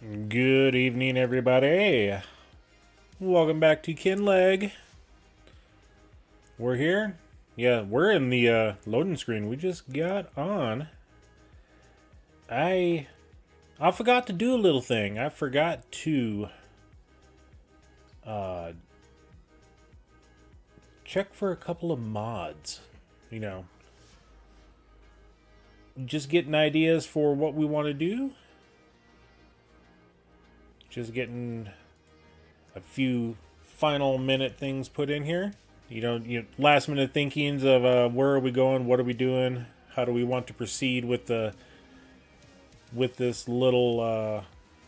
Good evening, everybody. Welcome back to Kinlaig. We're here. Yeah, we're in the loading screen. We just got on. I forgot to do a little thing. I forgot to check for a couple of mods. You know, just getting ideas for what we want to do. Just getting a few final minute things put in here. Last minute thinkings of where are we going, what are we doing, how do we want to proceed with this little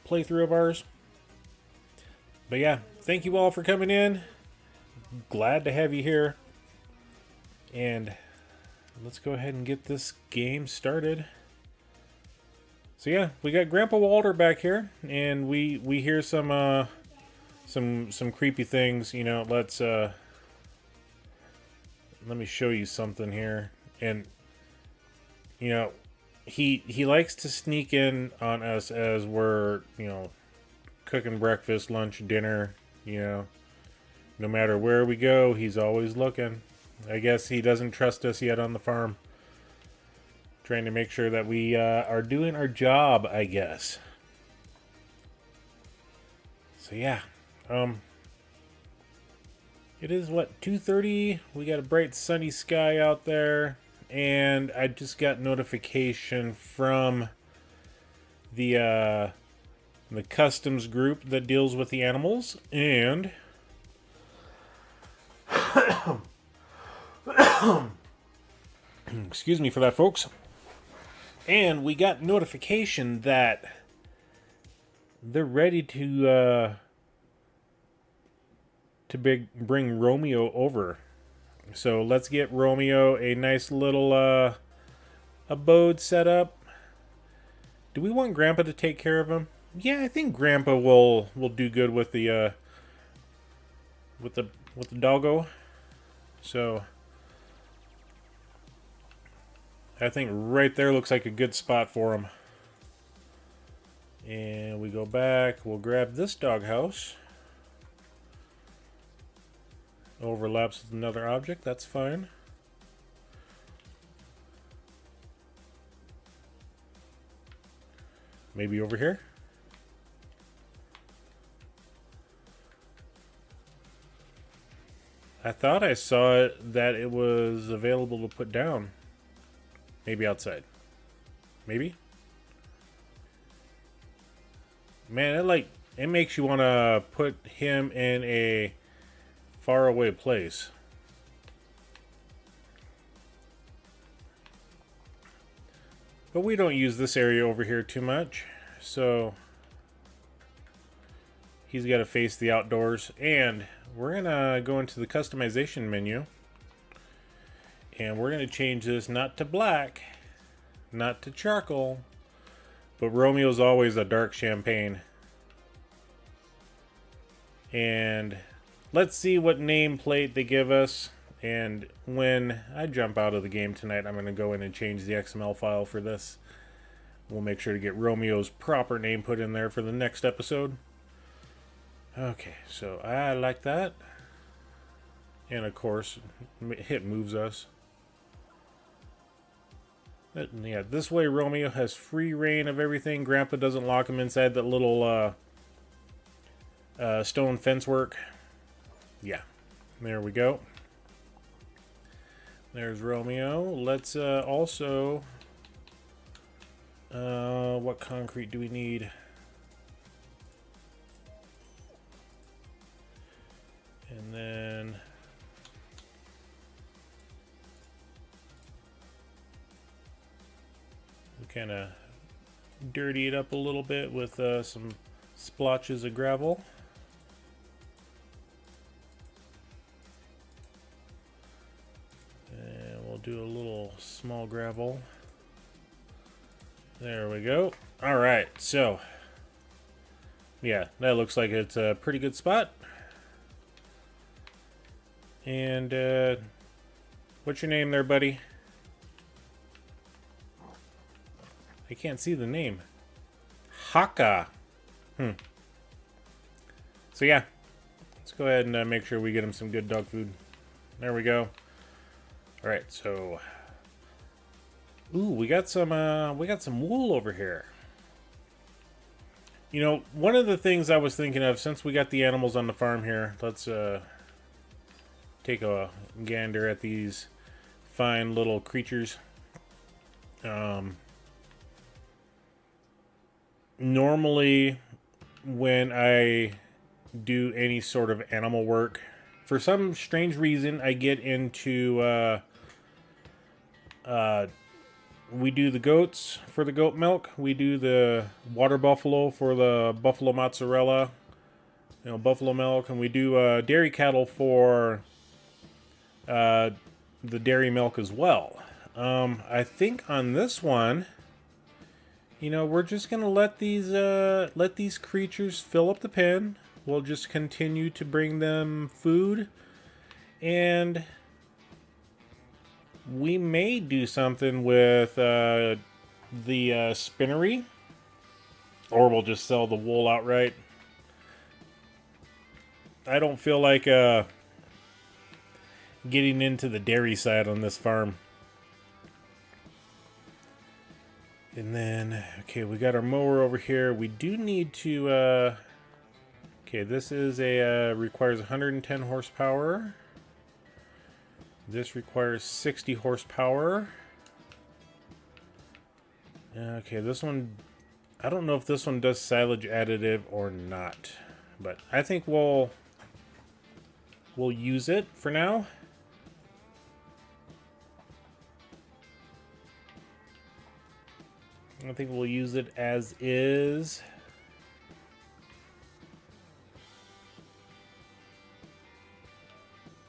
playthrough of ours. But yeah, thank you all for coming in. Glad to have you here. And let's go ahead and get this game started. So yeah, we got Grandpa Walter back here, and we hear some creepy things. Let's let me show you something here. And he likes to sneak in on us as we're cooking breakfast, lunch, dinner. No matter where we go, he's always looking. I guess he doesn't trust us yet on the farm. Trying to make sure that we are doing our job, I guess. So yeah, it is what, 2:30. We got a bright sunny sky out there, and I just got notification from the customs group that deals with the animals, and excuse me for that, folks. And we got notification that they're ready to bring Romeo over. So let's get Romeo a nice little abode set up. Do we want Grandpa to take care of him? Yeah, I think Grandpa will do good with the doggo. So I think right there looks like a good spot for him. And we go back. We'll grab this doghouse. Overlaps with another object. That's fine. Maybe over here. I thought I saw that it was available to put down. Maybe outside. Maybe? Man, it makes you want to put him in a faraway place. But we don't use this area over here too much, so he's got to face the outdoors. And we're gonna go into the customization menu, and we're gonna change this not to black, not to charcoal, but Romeo's always a dark champagne. And let's see what nameplate they give us. And when I jump out of the game tonight, I'm going to go in and change the XML file for this. We'll make sure to get Romeo's proper name put in there for the next episode. Okay, so I like that. And of course, it moves us. Yeah, this way Romeo has free reign of everything. Grandpa doesn't lock him inside that little stone fence work. Yeah, there we go. There's Romeo. Let's also... what concrete do we need? And then... we kind of dirty it up a little bit with some splotches of gravel. Do a little small gravel. There we go. All right, so yeah, that looks like it's a pretty good spot. And what's your name there, buddy? I can't see the name. Haka. So yeah, let's go ahead and make sure we get him some good dog food. There we go. All right, so ooh, we got some wool over here. You know, one of the things I was thinking of, since we got the animals on the farm here, let's take a gander at these fine little creatures. Normally, when I do any sort of animal work, for some strange reason, I get into we do the goats for the goat milk. We do the water buffalo for the buffalo mozzarella, you know, buffalo milk, and we do dairy cattle for the dairy milk as well. I think on this one, you know, we're just gonna let these creatures fill up the pen. We'll just continue to bring them food, and we may do something with the spinnery, or we'll just sell the wool outright. I don't feel like getting into the dairy side on this farm. And then, okay, we got our mower over here. We do need to, okay, this is requires 110 horsepower. This requires 60 horsepower. Okay, this one, I don't know if this one does silage additive or not, but I think we'll use it for now. I think we'll use it as is.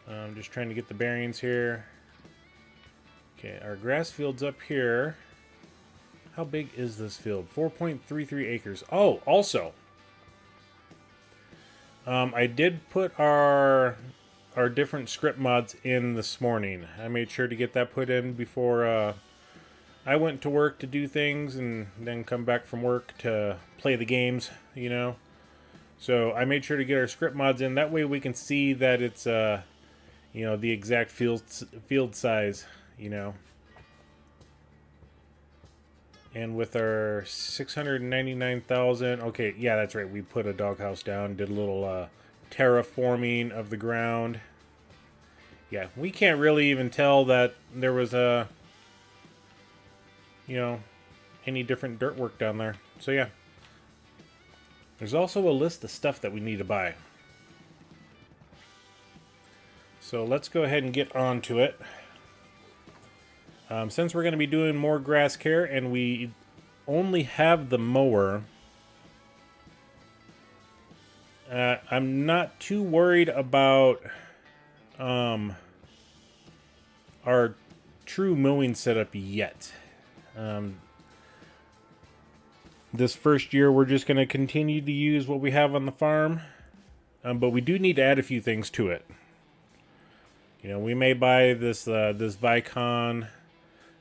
I'm just trying to get the bearings here. Okay, our grass field's up here. How big is this field? 4.33 acres. Oh, also, I did put our different script mods in this morning. I made sure to get that put in before I went to work to do things and then come back from work to play the games, you know. So I made sure to get our script mods in. That way we can see that it's, you know, the exact field size, you know. And with our 699,000, okay, yeah, that's right. We put a doghouse down, did a little terraforming of the ground. Yeah, we can't really even tell that there was a, you know, any different dirt work down there. So yeah. There's also a list of stuff that we need to buy. So let's go ahead and get on to it. Since we're going to be doing more grass care and we only have the mower, I'm not too worried about our true mowing setup yet. This first year we're just going to continue to use what we have on the farm, but we do need to add a few things to it. You know, we may buy this this Vicon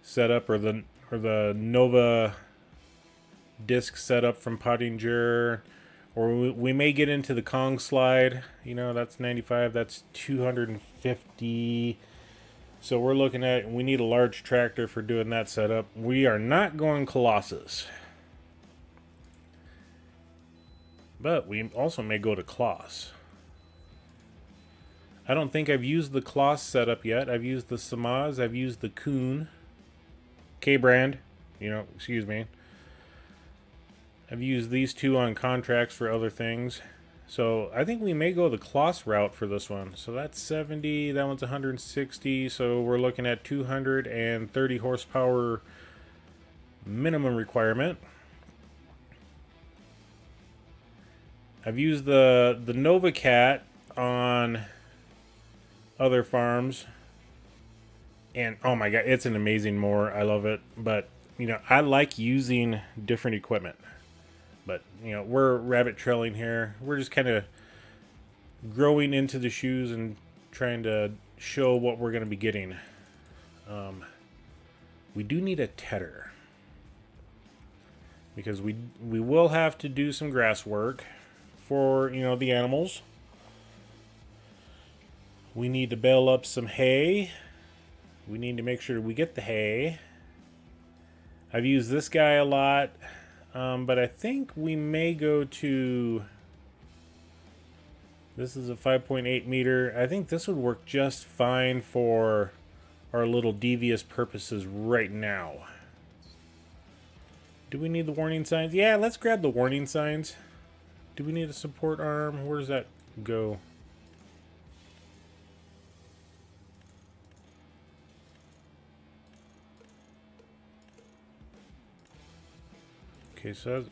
setup or the Nova disc setup from Pottinger, or we may get into the Kong slide. You know, that's 95, that's 250. So we're looking at, we need a large tractor for doing that setup. We are not going Colossus, but we also may go to Kloss. I don't think I've used the Kloss setup yet. I've used the Samaz, I've used the Kuhn, K-brand, you know, excuse me. I've used these two on contracts for other things. So I think we may go the Kloss route for this one. So that's 70, that one's 160. So we're looking at 230 horsepower minimum requirement. I've used the Nova Cat on other farms, and oh my god, it's an amazing mower. I love it. But you know, I like using different equipment. But you know, we're rabbit trailing here. We're just kind of growing into the shoes and trying to show what we're going to be getting. We do need a tedder. because we will have to do some grass work for, you know, the animals. We need to bale up some hay. We need to make sure we get the hay. I've used this guy a lot, but I think we may go to... This is a 5.8 meter. I think this would work just fine for our little devious purposes right now. Do we need the warning signs? Yeah, let's grab the warning signs. Do we need a support arm? Where does that go? Okay, so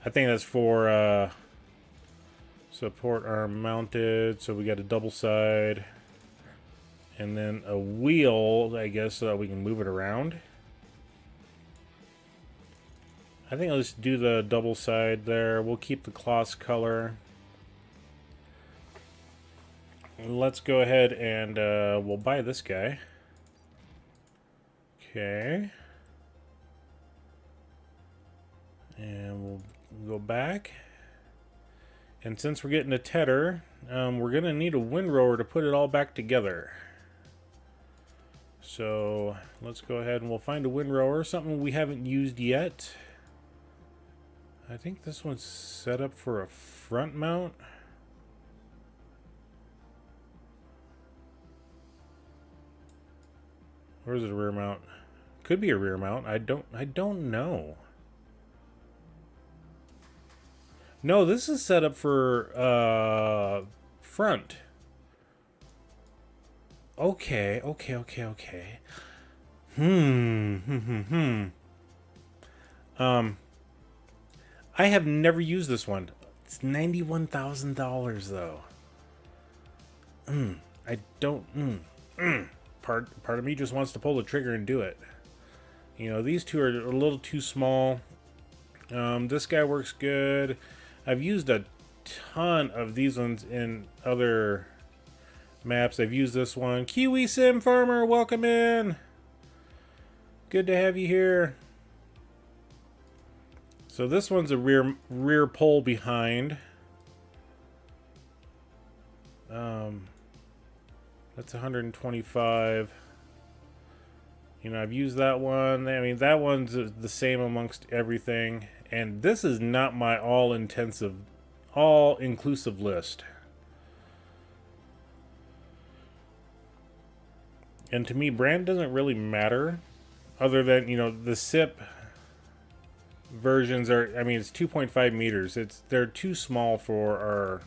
I think that's for support arm mounted. So we got a double side and then a wheel, I guess, so that we can move it around. I think I'll just do the double side there. We'll keep the cloth color. Let's go ahead and we'll buy this guy. Okay. And we'll go back. And since we're getting a tedder, we're going to need a windrower to put it all back together. So let's go ahead and we'll find a windrower, something we haven't used yet. I think this one's set up for a front mount. Or is it a rear mount? Could be a rear mount. I don't know. No, this is set up for front. Okay. I have never used this one. It's $91,000 though. I don't. Part of me just wants to pull the trigger and do it. You know, these two are a little too small. This guy works good. I've used a ton of these ones in other maps. I've used this one. Kiwi Sim Farmer, welcome in. Good to have you here. So this one's a rear pole behind. That's 125. You know, I've used that one. I mean, that one's the same amongst everything. And this is not my all-inclusive list. And to me, brand doesn't really matter. Other than, you know, the SIP versions are, I mean, it's 2.5 meters. They're too small for our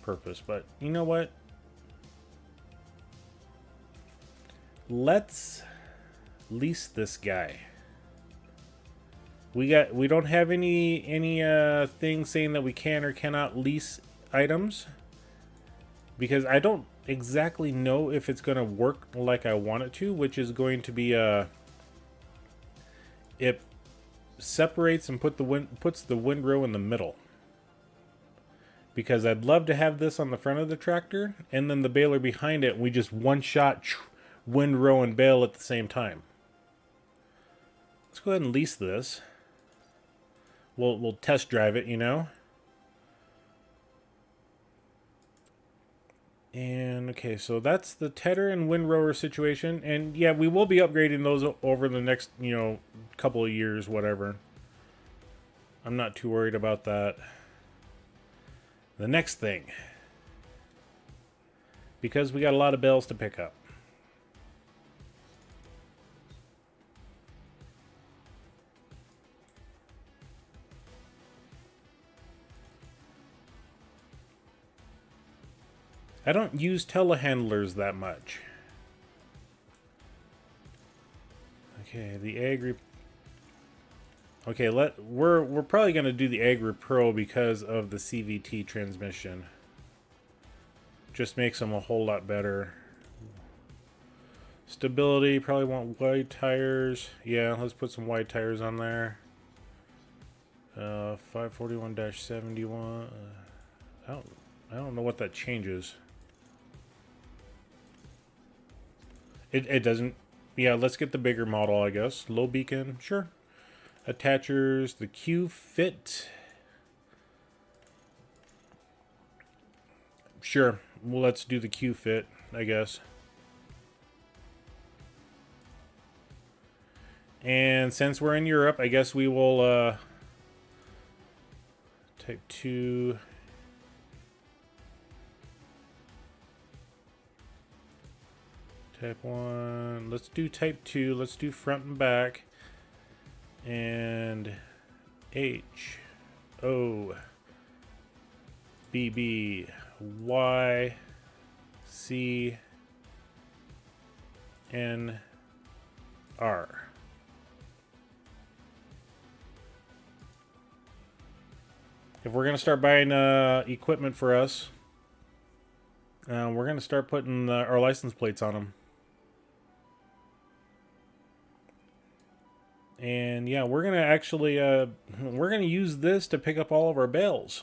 purpose. But you know what? Let's lease this guy. We don't have any thing saying that we can or cannot lease items, because I don't exactly know if it's going to work like I want it to, which is going to be it separates and puts the windrow in the middle. Because I'd love to have this on the front of the tractor and then the baler behind it, and we just one-shot windrow and bale at the same time. Let's go ahead and lease this. We'll test drive it, you know. And okay, so that's the tedder and windrower situation. And yeah, we will be upgrading those over the next, you know, couple of years, whatever. I'm not too worried about that. The next thing, because we got a lot of bales to pick up. I don't use telehandlers that much. Okay, the Agri. Okay, we're probably gonna do the Agri Pro because of the CVT transmission. Just makes them a whole lot better. Stability, probably want wide tires. Yeah, let's put some wide tires on there. 541-71. I don't know what that changes. It doesn't. Yeah, let's get the bigger model, I guess. Low beacon, sure. attachers, the Q fit. Sure, well, let's do the Q fit, I guess. And since we're in Europe, I guess we will type 2. Type 1. Let's do type 2. Let's do front and back. And H O B B Y C N R. If we're going to start buying equipment for us, we're going to start putting our license plates on them. And yeah, we're going to actually, we're going to use this to pick up all of our bales.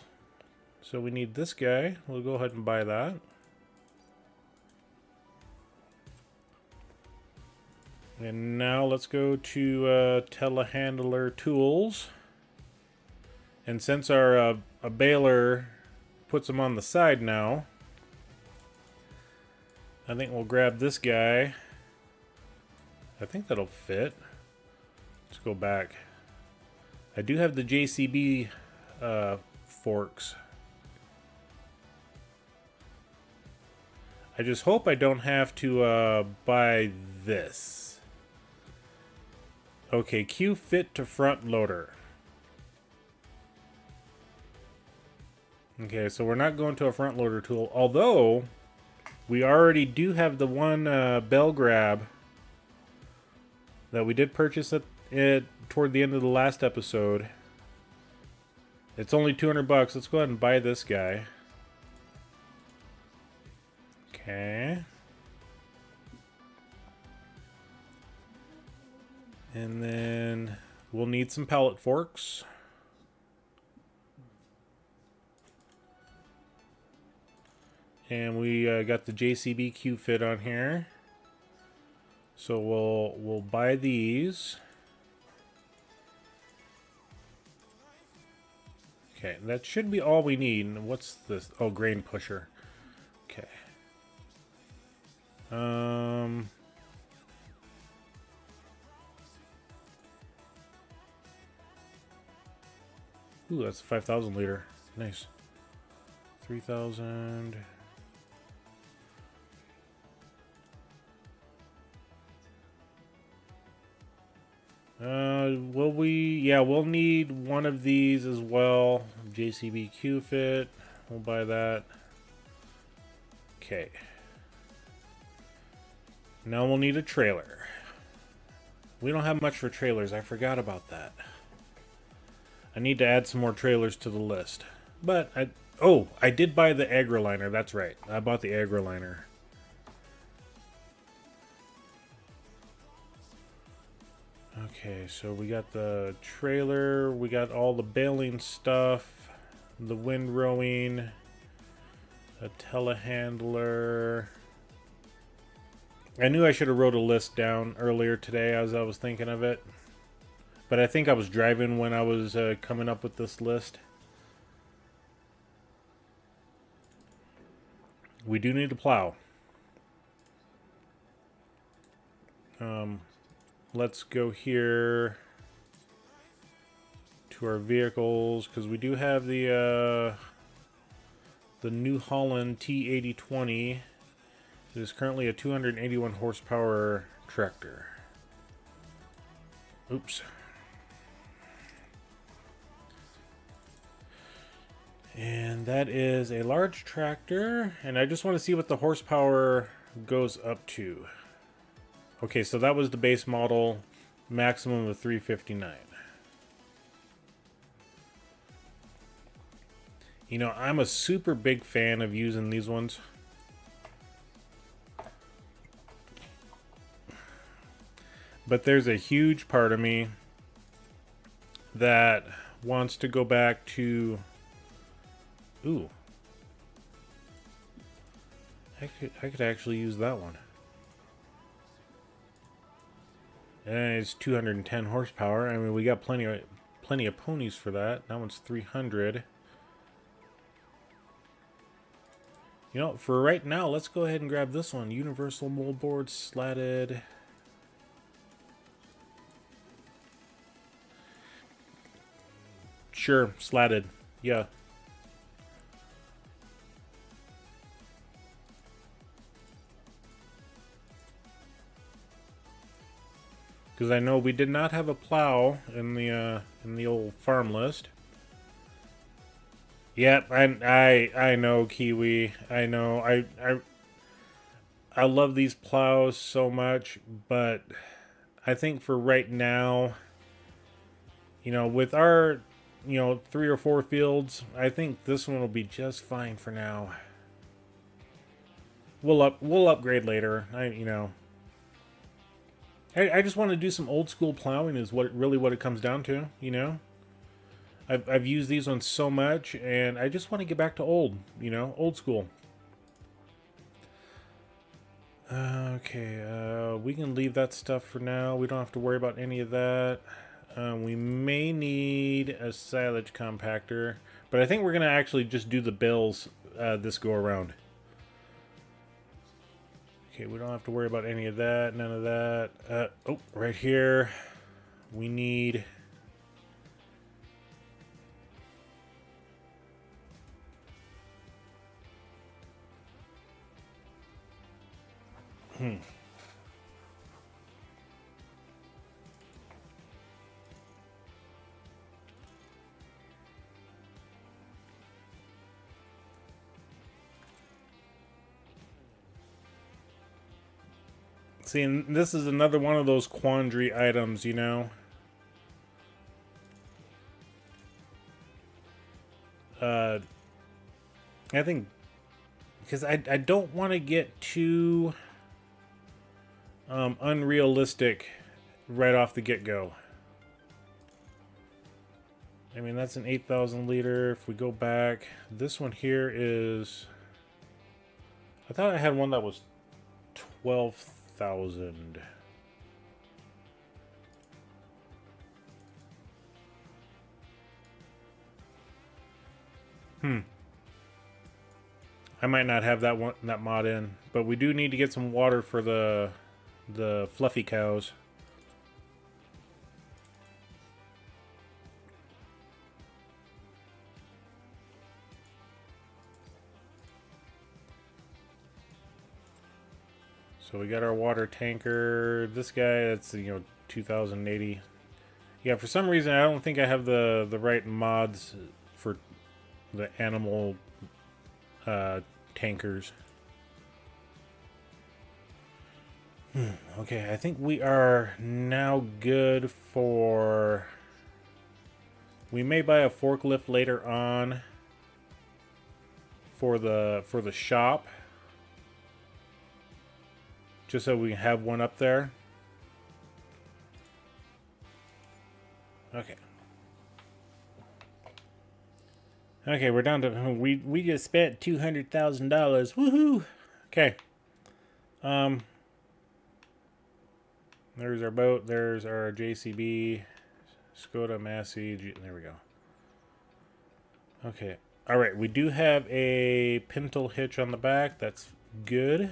So we need this guy. We'll go ahead and buy that. And now let's go to telehandler tools. And since our a baler puts them on the side now, I think we'll grab this guy. I think that'll fit. Let's go back. I do have the JCB forks. I just hope I don't have to buy this. Okay, Q fit to front loader. Okay, so we're not going to a front loader tool, although we already do have the one bell grab that we did purchase it toward the end of the last episode. It's only 200 bucks. Let's go ahead and buy this guy. Okay. And then we'll need some pallet forks. And we got the JCB Q fit on here. So we'll buy these. Okay, that should be all we need. What's this? Oh, grain pusher. Okay. Ooh, that's a 5,000 liter. Nice. 3,000. Will we? Yeah, we'll need one of these as well. JCB Q fit. We'll buy that. Okay. Now we'll need a trailer. We don't have much for trailers. I forgot about that. I need to add some more trailers to the list. But I did buy the AgriLiner. That's right. I bought the AgriLiner. Okay, so we got the trailer, we got all the baling stuff, the windrowing, a telehandler. I knew I should have wrote a list down earlier today as I was thinking of it, but I think I was driving when I was coming up with this list. We do need a plow. Let's go here to our vehicles, because we do have the New Holland T8020. It is currently a 281 horsepower tractor. Oops. And that is a large tractor, and I just want to see what the horsepower goes up to. Okay, so that was the base model, maximum of 359. You know, I'm a super big fan of using these ones. But there's a huge part of me that wants to go back to... Ooh. I could actually use that one. And it's 210 horsepower. I mean, we got plenty of ponies for that. That one's 300. You know, for right now, let's go ahead and grab this one. Universal moldboard, slatted. Sure, slatted. Yeah. Because I know we did not have a plow in the old farm list. Yep, I know, Kiwi. I know. I love these plows so much, but I think for right now, you know, with our, you know, 3 or 4 fields, I think this one will be just fine for now. We'll upgrade later. I just want to do some old school plowing is what it comes down to, you know? I've used these ones so much, and I just want to get back to old, you know, old school. Okay, we can leave that stuff for now. We don't have to worry about any of that. We may need a silage compactor, but I think we're going to actually just do the bales this go around. Okay, we don't have to worry about any of that, none of that. Oh, right here, we need... See, and this is another one of those quandary items, you know? I think... Because I don't want to get too... unrealistic right off the get-go. I mean, that's an 8,000 liter. If we go back, this one here is... I thought I had one that was 12,000. I might not have that mod in, but we do need to get some water for the fluffy cows. So we got our water tanker. This guy, that's, you know, 2080. Yeah, for some reason I don't think I have the right mods for the animal tankers. Okay, I think we are now good for... We may buy a forklift later on for the shop, just so we can have one up there. Okay. Okay, we're down to... We just spent $200,000. Woohoo! Okay. There's our boat. There's our JCB. Skoda, Massey. There we go. Okay. Alright, we do have a pintle hitch on the back. That's good.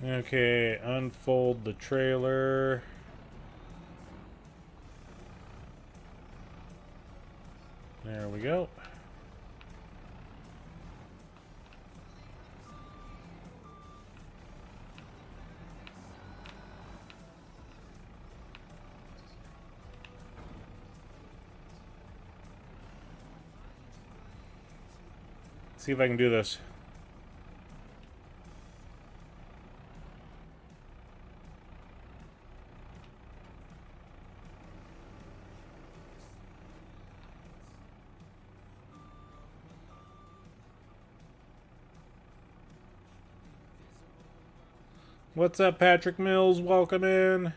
Okay, unfold the trailer. There we go. see if I can do this. What's up, Patrick Mills? Welcome in.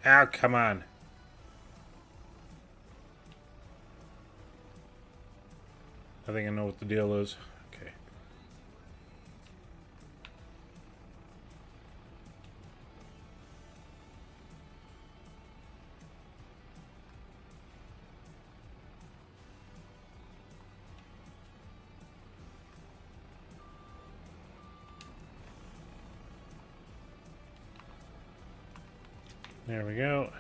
Ah, come on. I think I know what the deal is. Okay. There we go.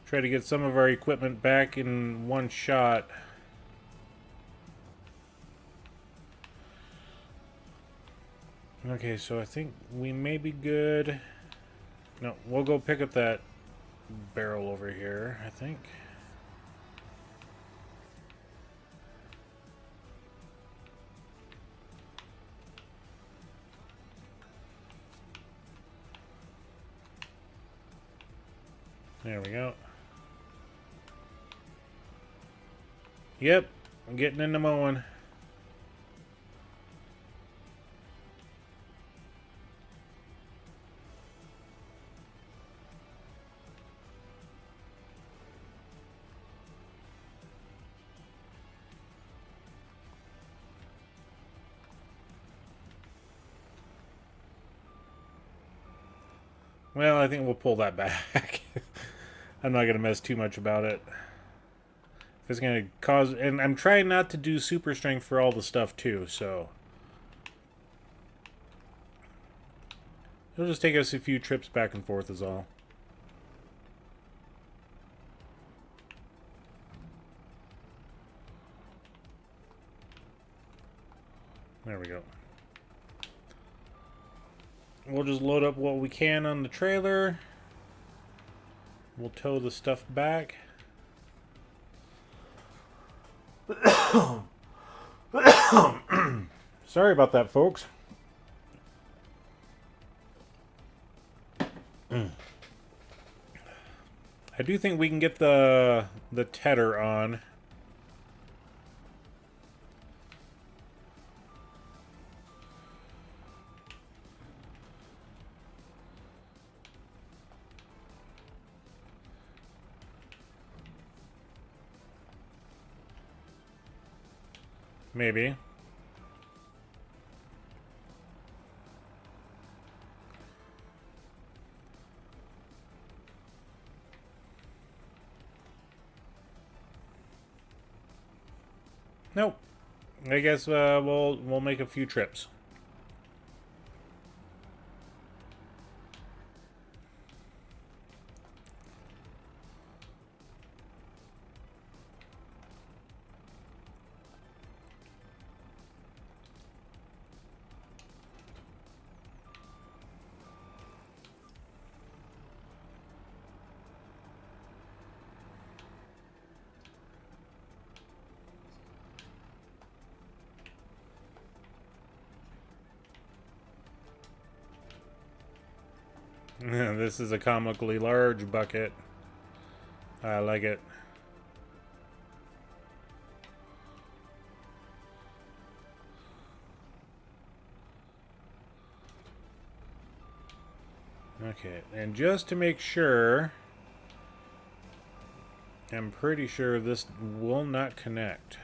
Try to get some of our equipment back in one shot. Okay, so I think we may be good. No, we'll go pick up that barrel over here, I think. There we go. Yep, I'm getting into mowing. Well, I think we'll pull that back. I'm not going to mess too much about it. If it's going to cause... And I'm trying not to do super strength for all the stuff, too, so... It'll just take us a few trips back and forth is all. There we go. We'll just load up what we can on the trailer. We'll tow the stuff back. Sorry about that, folks. I do think we can get the tedder on. Maybe. Nope. I guess we'll make a few trips. This is a comically large bucket. I like it. Okay, and just to make sure, I'm pretty sure this will not connect.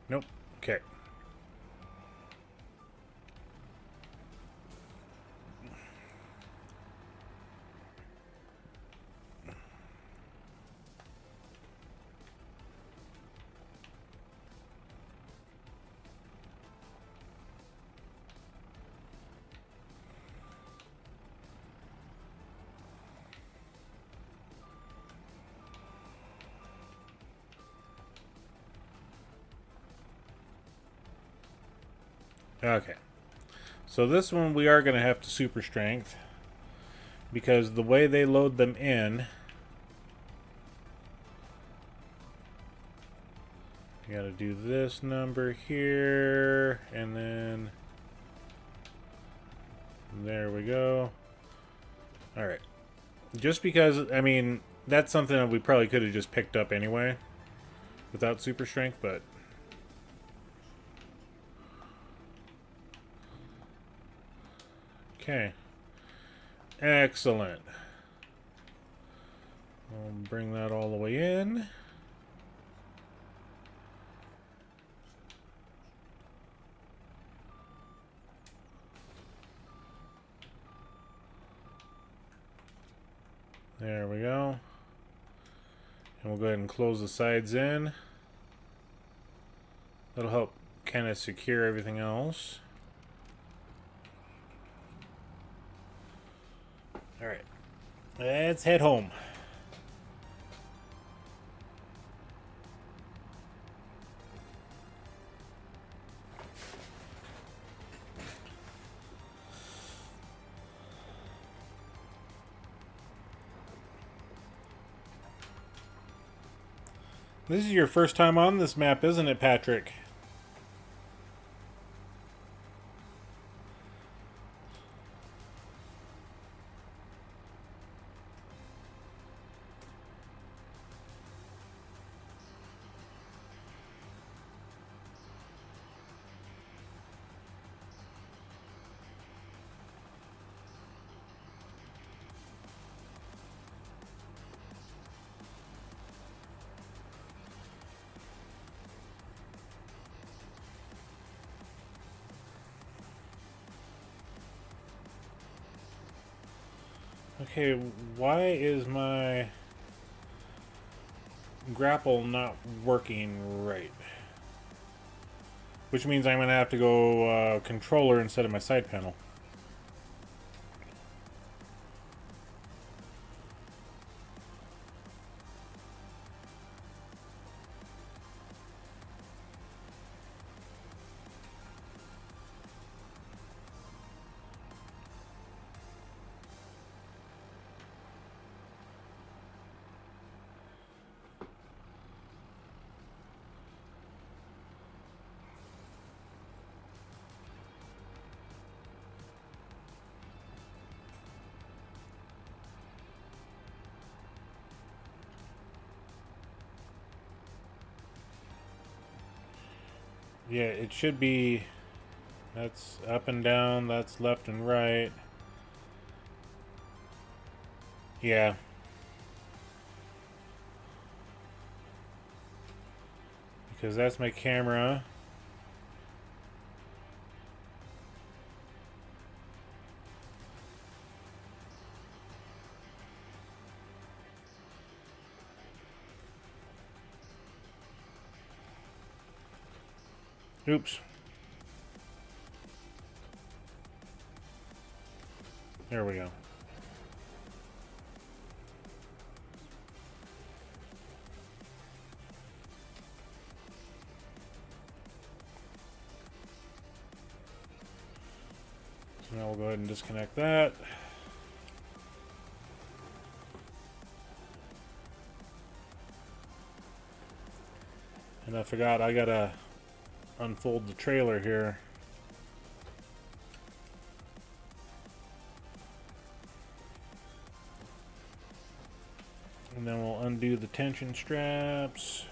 Nope. Okay. Okay. So this one we are going to have to super strength, because the way they load them in, you got to do this number here, and then there we go. All right. Just because, I mean, that's something that we probably could have just picked up anyway without super strength, but okay. Excellent. I'll bring that all the way in. There we go. And we'll go ahead and close the sides in. That'll help kind of secure everything else. Alright. Let's head home. This is your first time on this map, isn't it, Patrick? Okay, why is my grapple not working right? Which means I'm going to have to go controller instead of my side panel. Yeah, it should be. That's up and down, that's left and right. Yeah. Because that's my camera. Oops. There we go. So now we'll go ahead and disconnect that. And I forgot, I gotta unfold the trailer here. And then we'll undo the tension straps.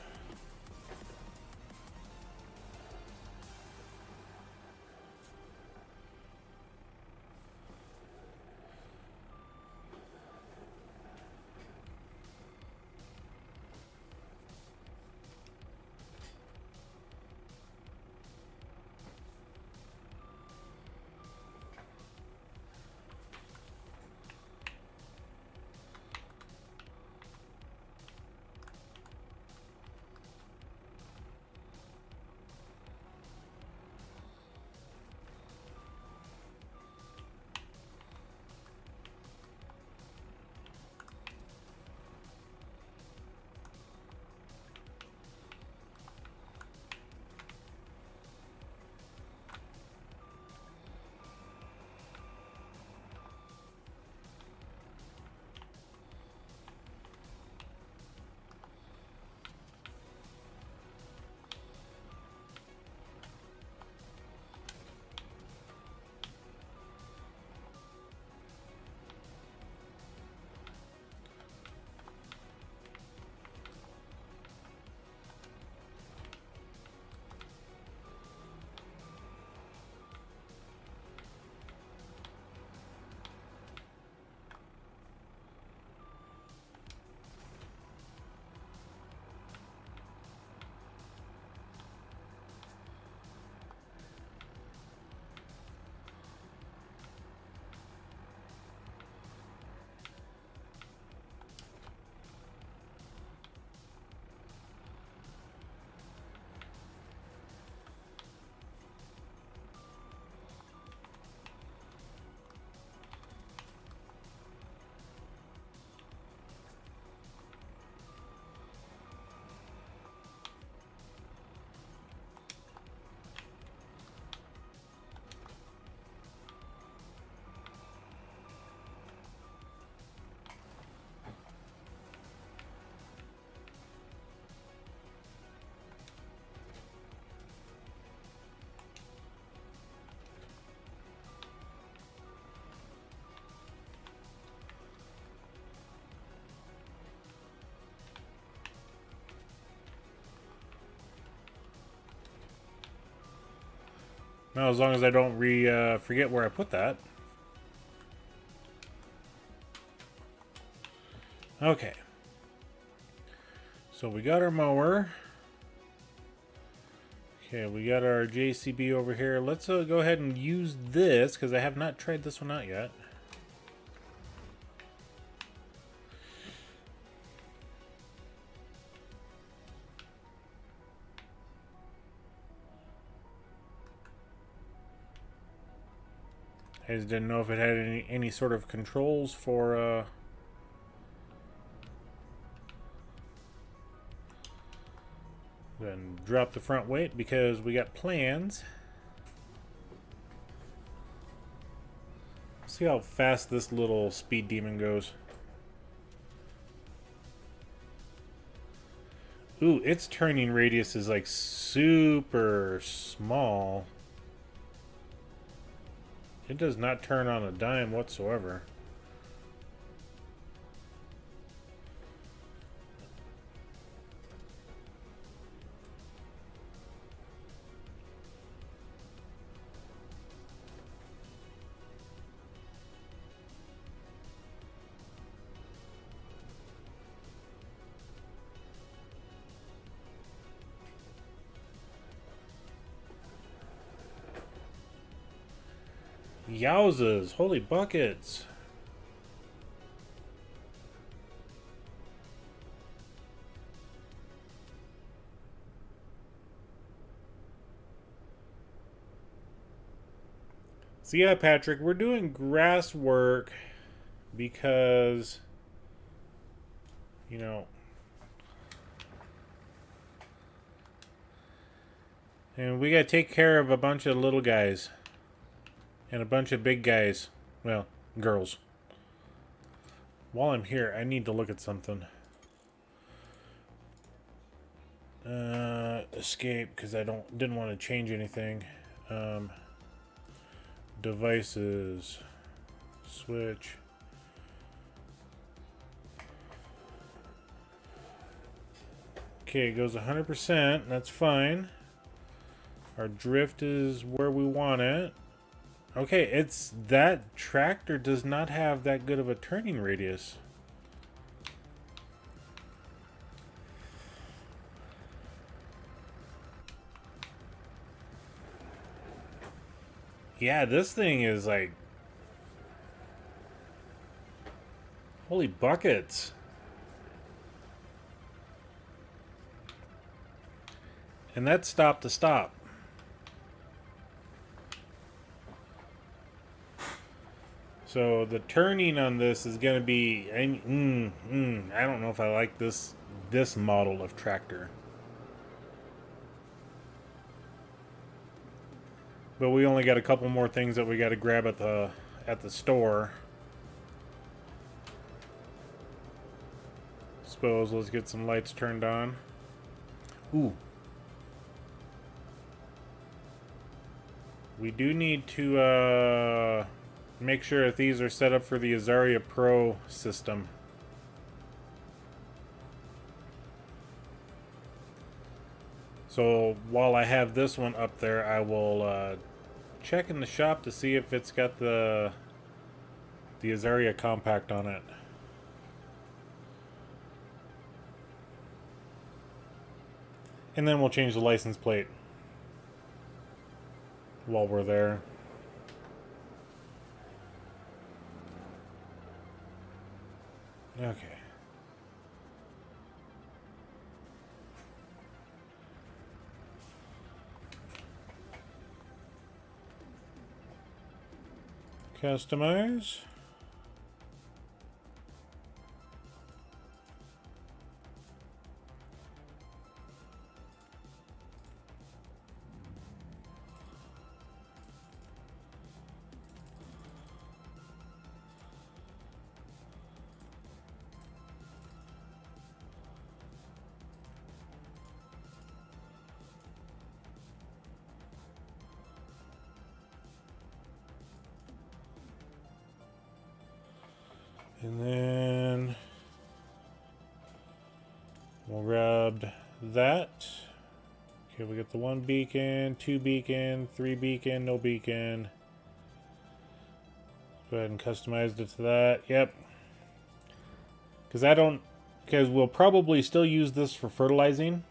Well, as long as I don't forget where I put that. Okay. So we got our mower. Okay, we got our JCB over here. Let's go ahead and use this, because I have not tried this one out yet. I just didn't know if it had any sort of controls for then drop the front weight because we got plans. See how fast this little speed demon goes. Ooh, its turning radius is like super small. It does not turn on a dime whatsoever. Yowzas, holy buckets. So yeah, Patrick, we're doing grass work because, you know, and we gotta take care of a bunch of little guys. And a bunch of big guys. Well, girls. While I'm here, I need to look at something. Escape, because I didn't want to change anything. Devices. Switch. Okay, it goes 100%. That's fine. Our drift is where we want it. Okay, that tractor does not have that good of a turning radius. Yeah, this thing is like, holy buckets. And that's stop to stop. So the turning on this is going to be, I don't know if I like this model of tractor. But we only got a couple more things that we got to grab at the store. Suppose let's get some lights turned on. Ooh. We do need to make sure that these are set up for the Azaria Pro system. So while I have this one up there, I will check in the shop to see if it's got the Azaria compact on it. And then we'll change the license plate while we're there. Okay. Customize. And then we'll grab that. Okay, we got the 1 beacon, 2 beacon, 3 beacon, no beacon. Go ahead and customize it to that. Yep. Because we'll probably still use this for fertilizing.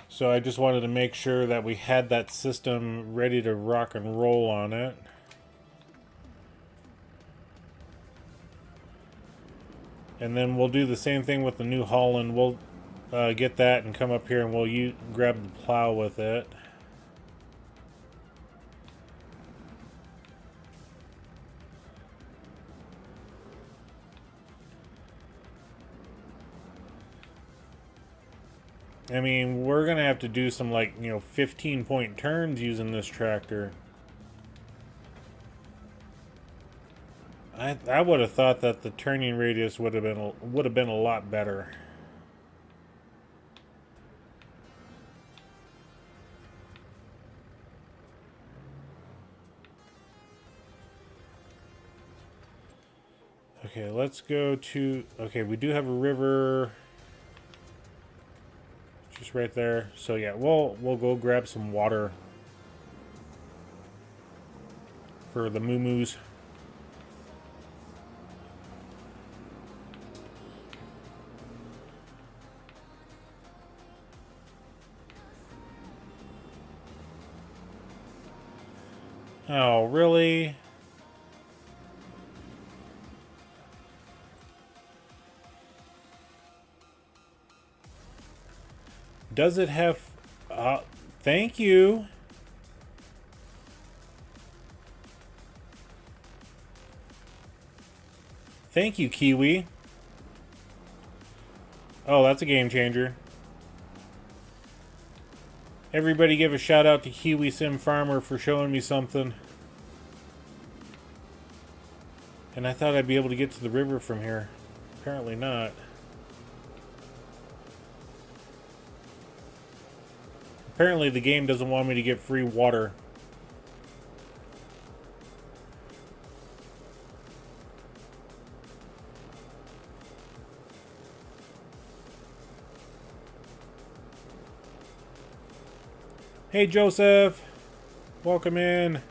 So I just wanted to make sure that we had that system ready to rock and roll on it. And then we'll do the same thing with the New Holland. We'll get that and come up here and we'll grab the plow with it. I mean, we're going to have to do some, like, 15-point turns using this tractor. I would have thought that the turning radius would have been a lot better. Okay, let's go to... Okay, we do have a river just right there. So yeah, we'll go grab some water for the moo-moos. Oh, really? Does it have... thank you. Thank you, Kiwi. Oh, that's a game changer. Everybody give a shout out to Kiwi Sim Farmer for showing me something. And I thought I'd be able to get to the river from here. Apparently not. Apparently the game doesn't want me to get free water. Hey Joseph, welcome in.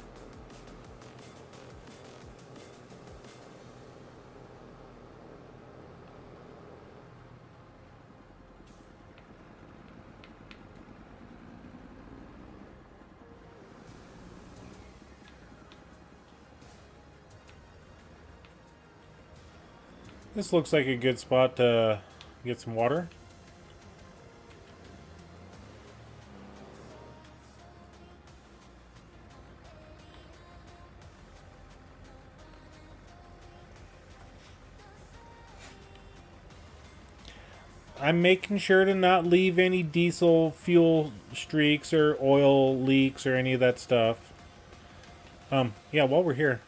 This looks like a good spot to get some water. I'm making sure to not leave any diesel fuel streaks or oil leaks or any of that stuff. Yeah, while we're here.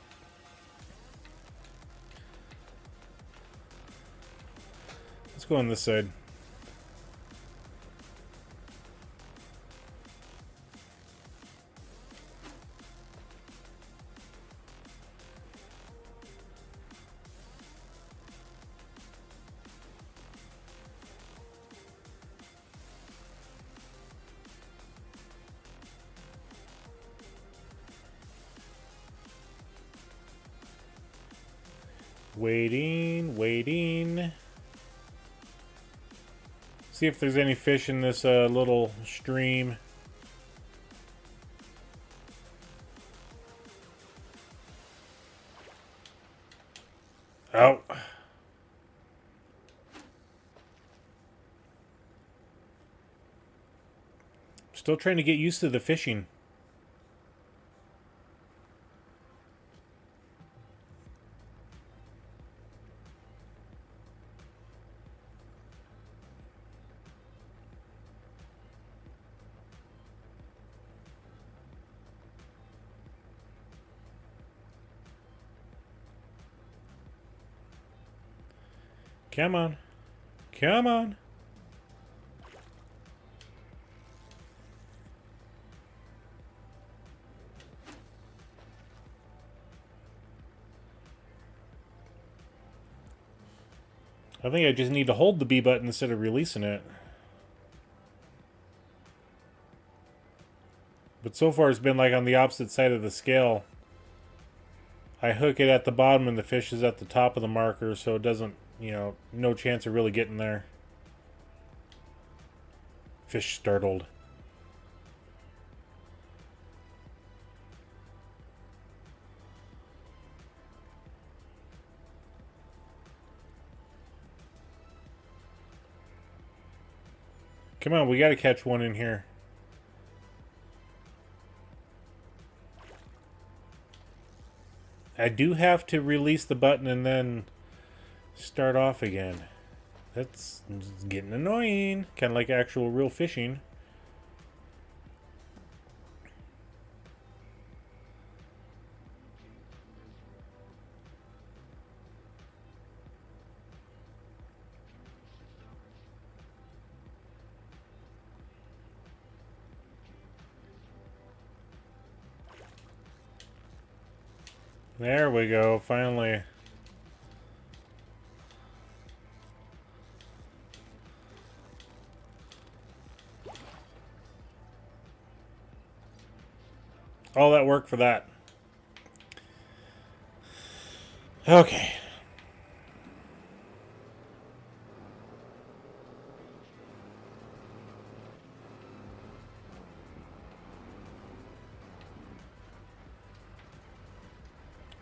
Let's go on this side. Waiting. See if there's any fish in this little stream. Oh. Still trying to get used to the fishing. Come on. Come on. I think I just need to hold the B button instead of releasing it. But so far it's been like on the opposite side of the scale. I hook it at the bottom and the fish is at the top of the marker, so it doesn't, you know, no chance of really getting there. Fish startled. Come on, we gotta catch one in here. I do have to release the button and then start off again. That's getting annoying. Kind of like actual real fishing. There we go, finally. All that work for that. Okay.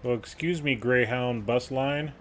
Well, excuse me, Greyhound bus line.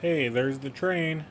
Hey, there's the train.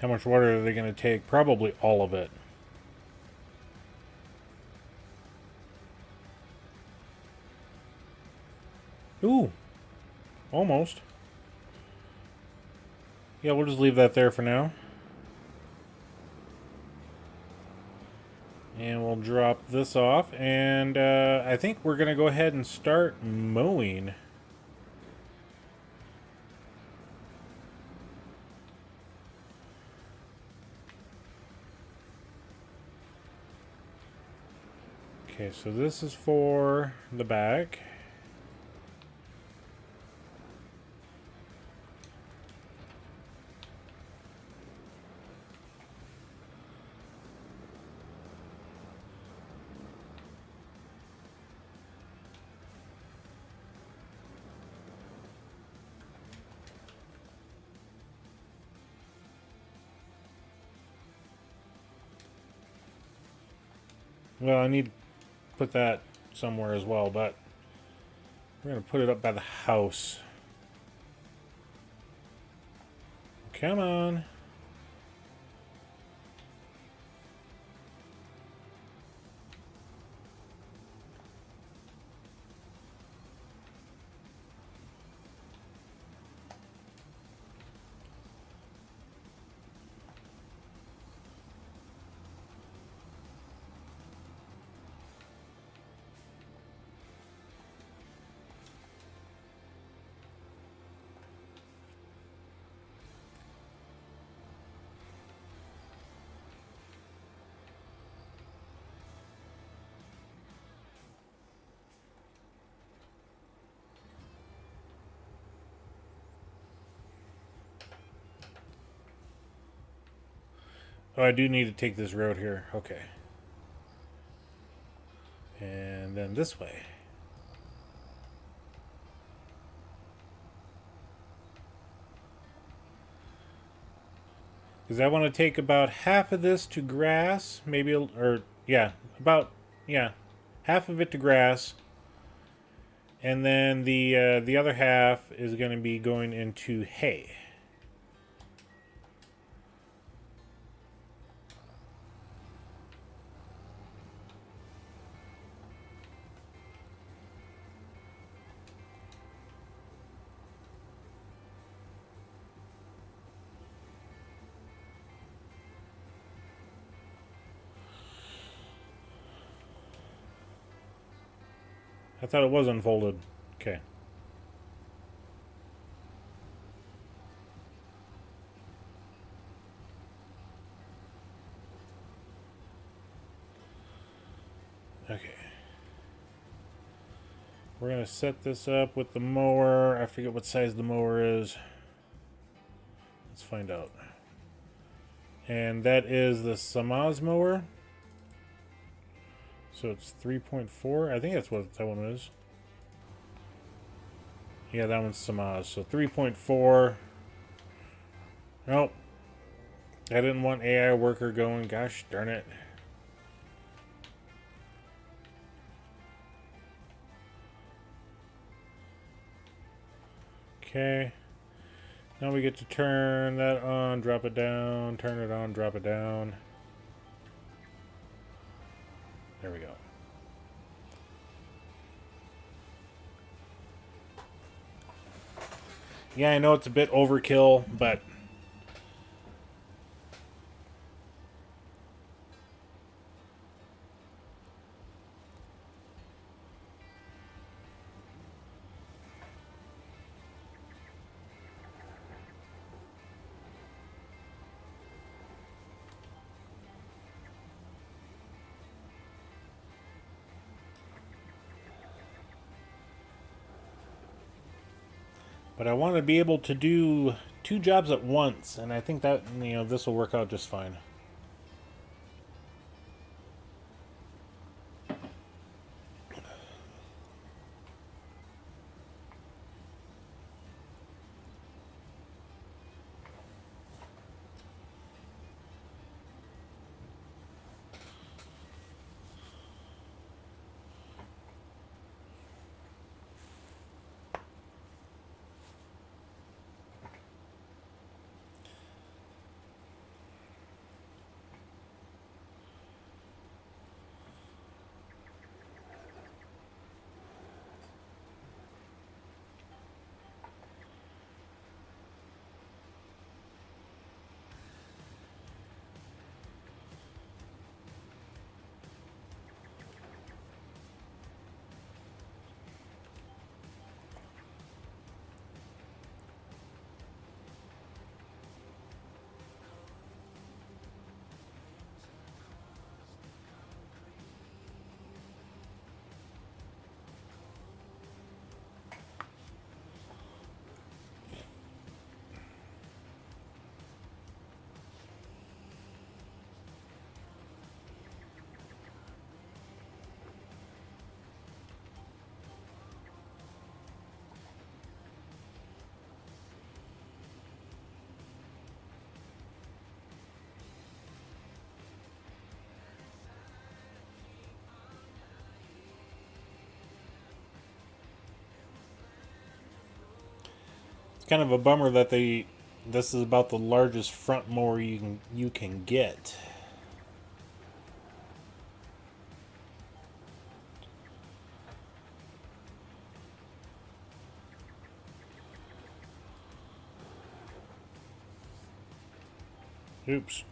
How much water are they going to take? Probably all of it. Ooh. Almost. Yeah, we'll just leave that there for now. And we'll drop this off. And I think we're going to go ahead and start mowing. Okay, so this is for the back. Well, I need to put that somewhere as well, but we're going to put it up by the house. Come on. Oh, I do need to take this road here. Okay. And then this way. Because I want to take about half of this to grass. Maybe, or, yeah, about, yeah, half of it to grass. And then the other half is going to be going into hay. I thought it was unfolded. Okay. Okay. We're going to set this up with the mower. I forget what size the mower is. Let's find out. And that is the Samaz mower. So it's 3.4. I think that's what that one is. Yeah, that one's Samaz. So 3.4. Nope. I didn't want AI worker going. Gosh darn it. Okay. Now we get to turn that on, drop it down, turn it on, drop it down. There we go. Yeah, I know it's a bit overkill, but I want to be able to do 2 jobs at once, and I think that, you know, this will work out just fine. It's kind of a bummer that this is about the largest front mower you can get. Oops.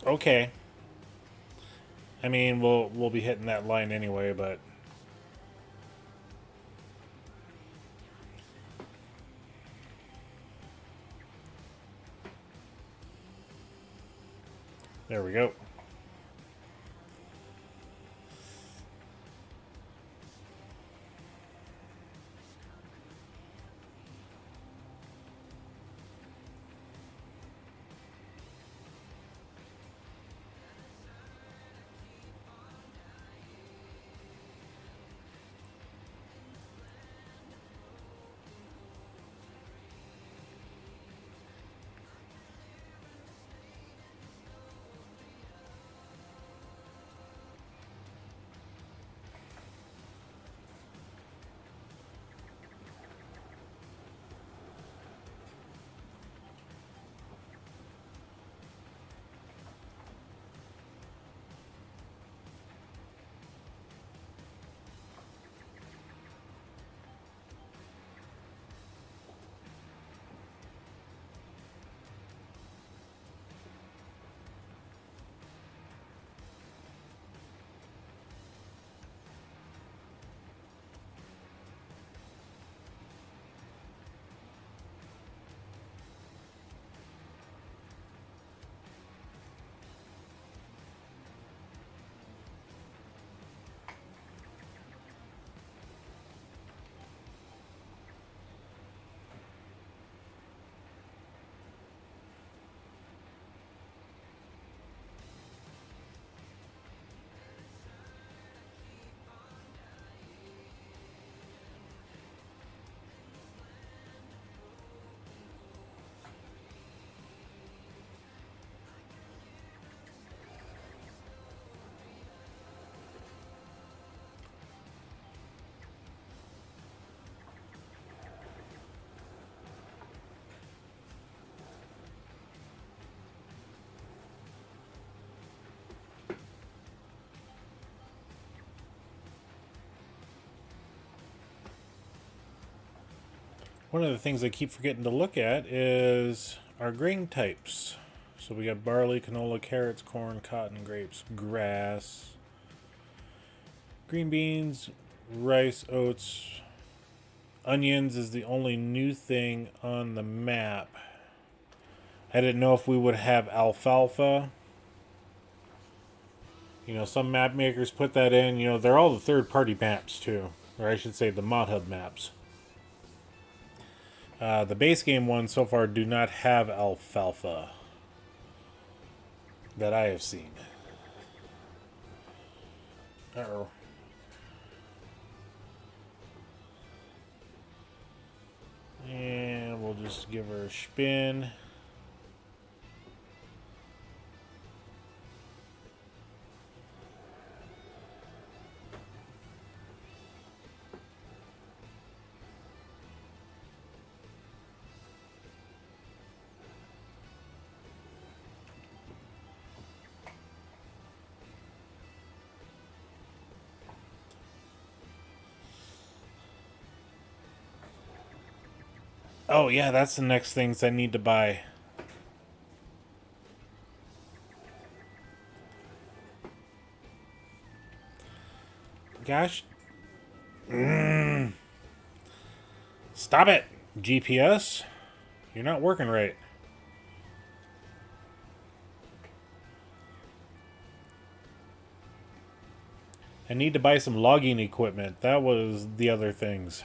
Okay. I mean, we'll be hitting that line anyway, but there we go. One of the things I keep forgetting to look at is our grain types. So we got barley, canola, carrots, corn, cotton, grapes, grass, green beans, rice, oats. Onions is the only new thing on the map. I didn't know if we would have alfalfa. You know, some map makers put that in. You know, they're all the third-party maps too. Or I should say the ModHub maps. The base game ones so far do not have alfalfa that I have seen. Uh-oh. And we'll just give her a spin. Oh yeah, that's the next things I need to buy. Gosh. Stop it, GPS. You're not working right. I need to buy some logging equipment. That was the other things.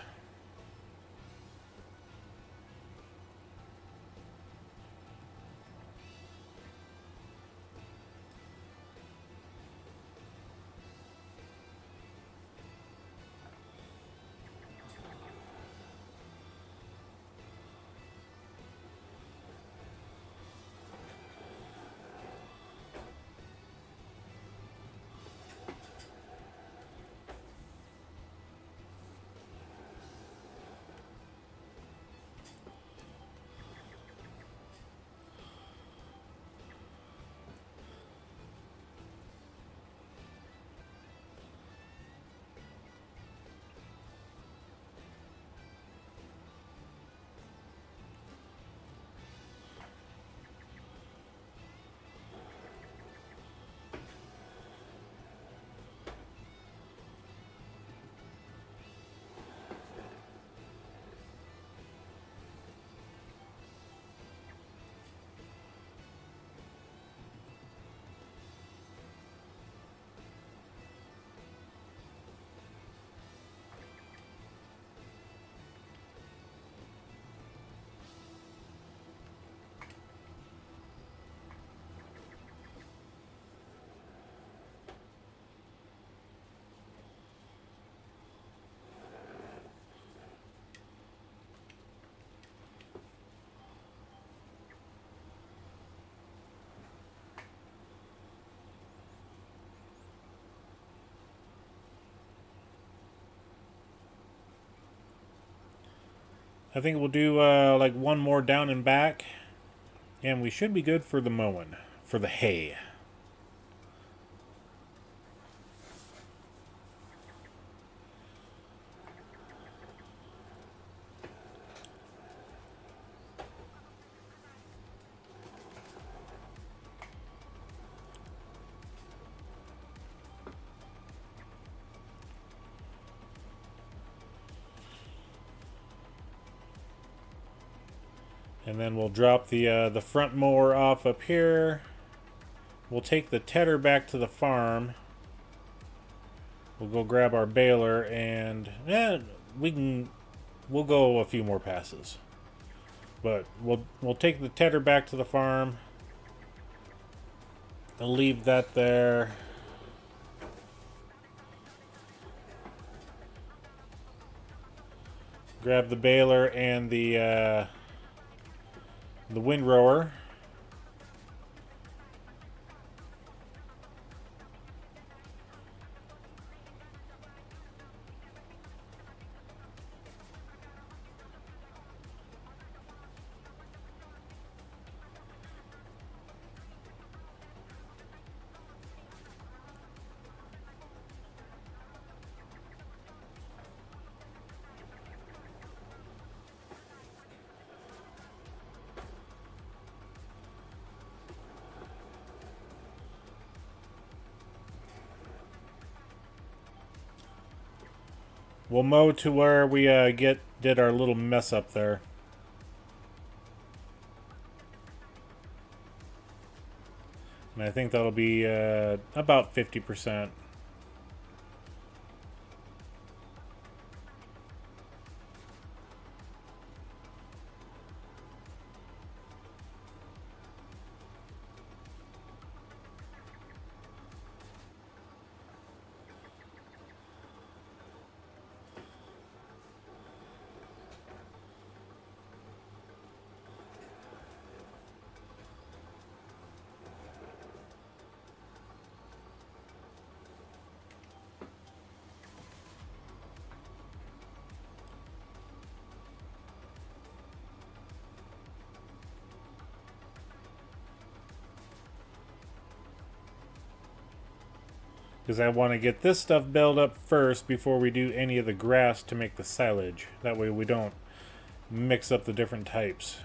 I think we'll do like one more down and back, and we should be good for the mowing, for the hay. And then we'll drop the front mower off up here. We'll take the tedder back to the farm. We'll go grab our baler, and we'll go a few more passes. But we'll take the tedder back to the farm. I'll leave that there. Grab the baler and the windrower. We'll mow to where we did our little mess up there. And I think that'll be about 50%. Because I want to get this stuff baled up first before we do any of the grass to make the silage. That way we don't mix up the different types.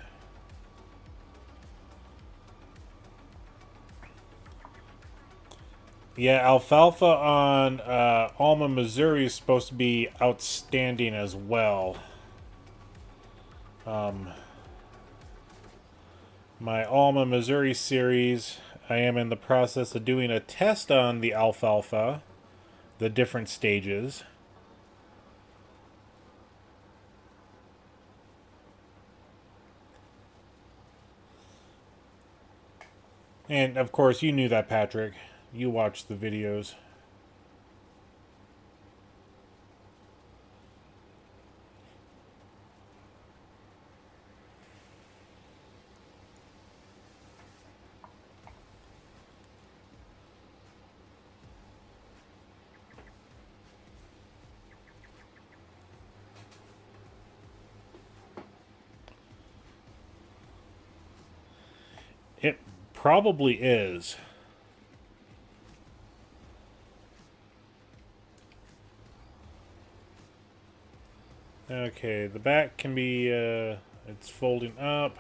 Yeah, alfalfa on Alma, Missouri is supposed to be outstanding as well. My Alma, Missouri series, I am in the process of doing a test on the alfalfa, the different stages. And of course, you knew that, Patrick. You watched the videos. It probably is. Okay, the back can be, it's folding up.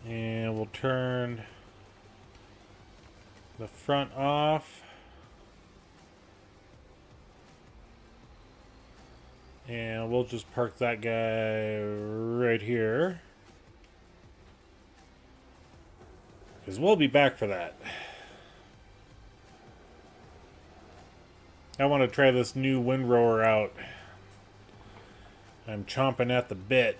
And we'll turn the front off. And we'll just park that guy right here. Because we'll be back for that. I want to try this new windrower out. I'm chomping at the bit.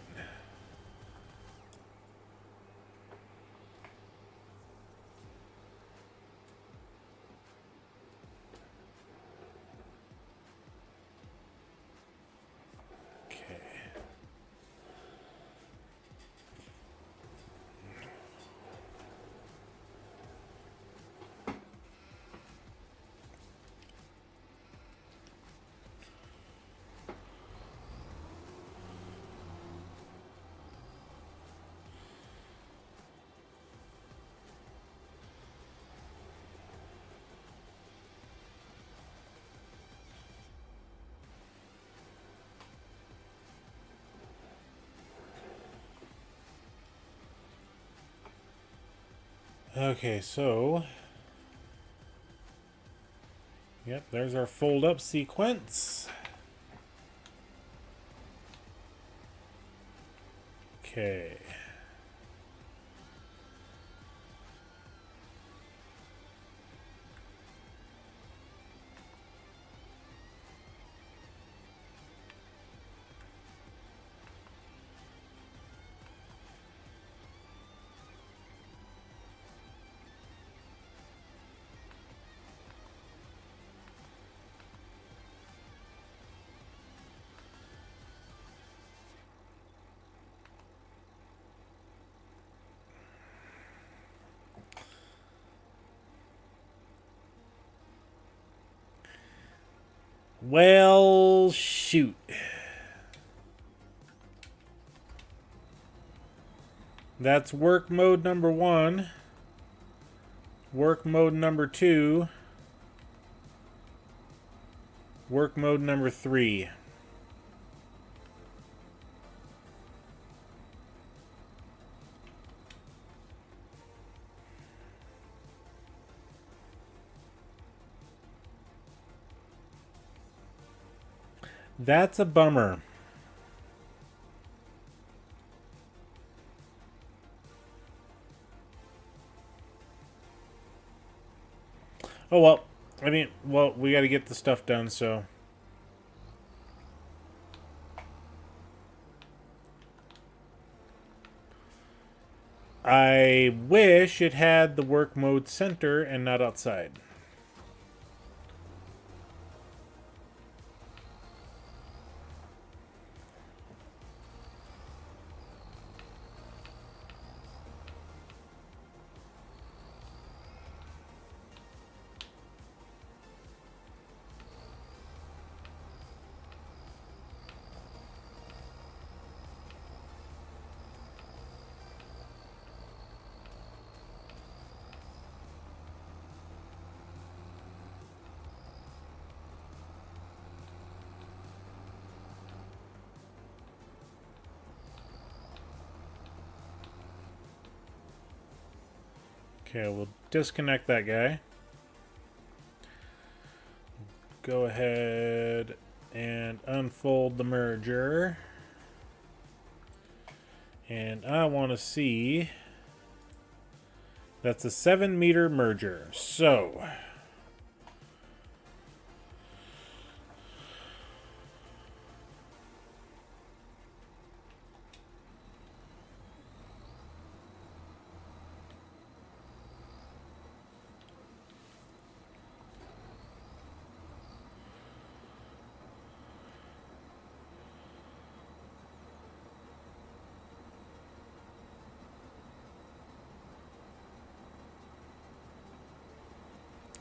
Okay, so... Yep, there's our fold up sequence. Okay. Well, shoot. That's work mode number 1. Work mode number 2. Work mode number 3. That's a bummer. Oh well. I mean, well, we got to get the stuff done, so... I wish it had the work mode center and not outside. Okay, we'll disconnect that guy. Go ahead and unfold the merger. And I want to see... That's a 7-meter merger. So...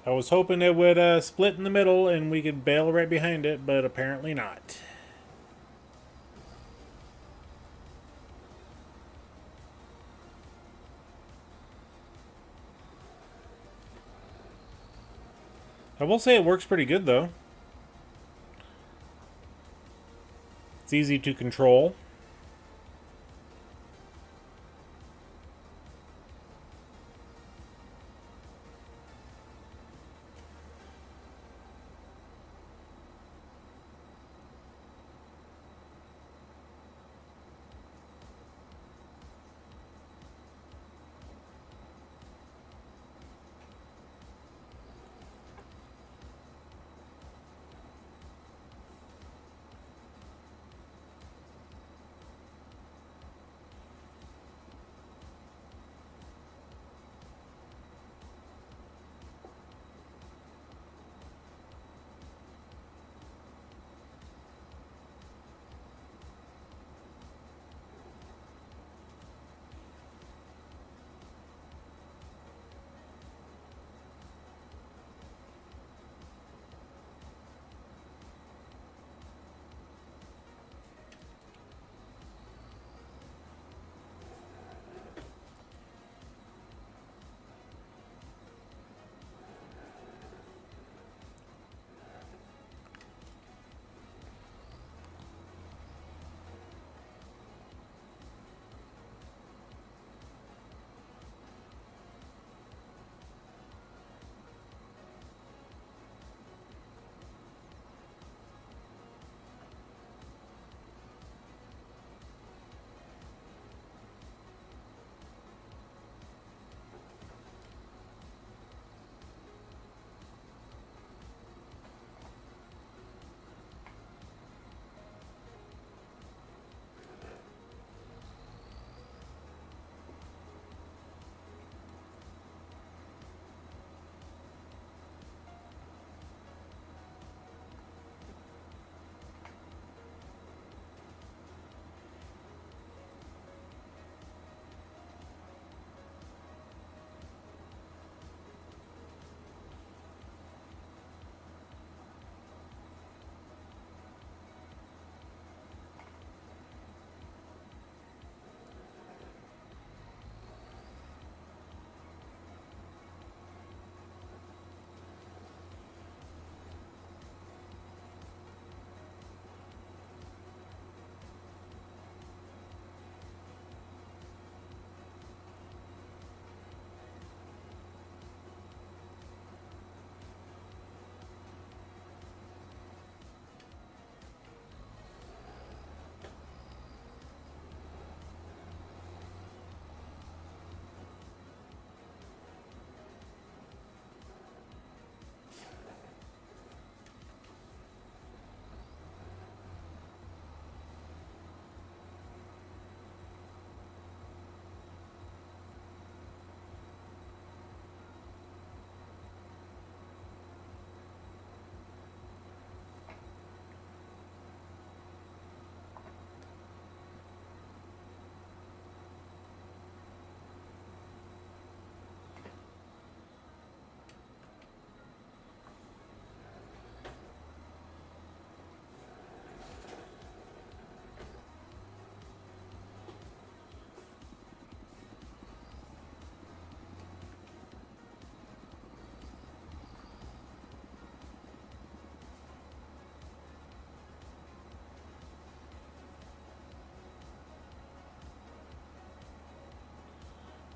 I was hoping it would split in the middle and we could bail right behind it, but apparently not. I will say it works pretty good, though. It's easy to control.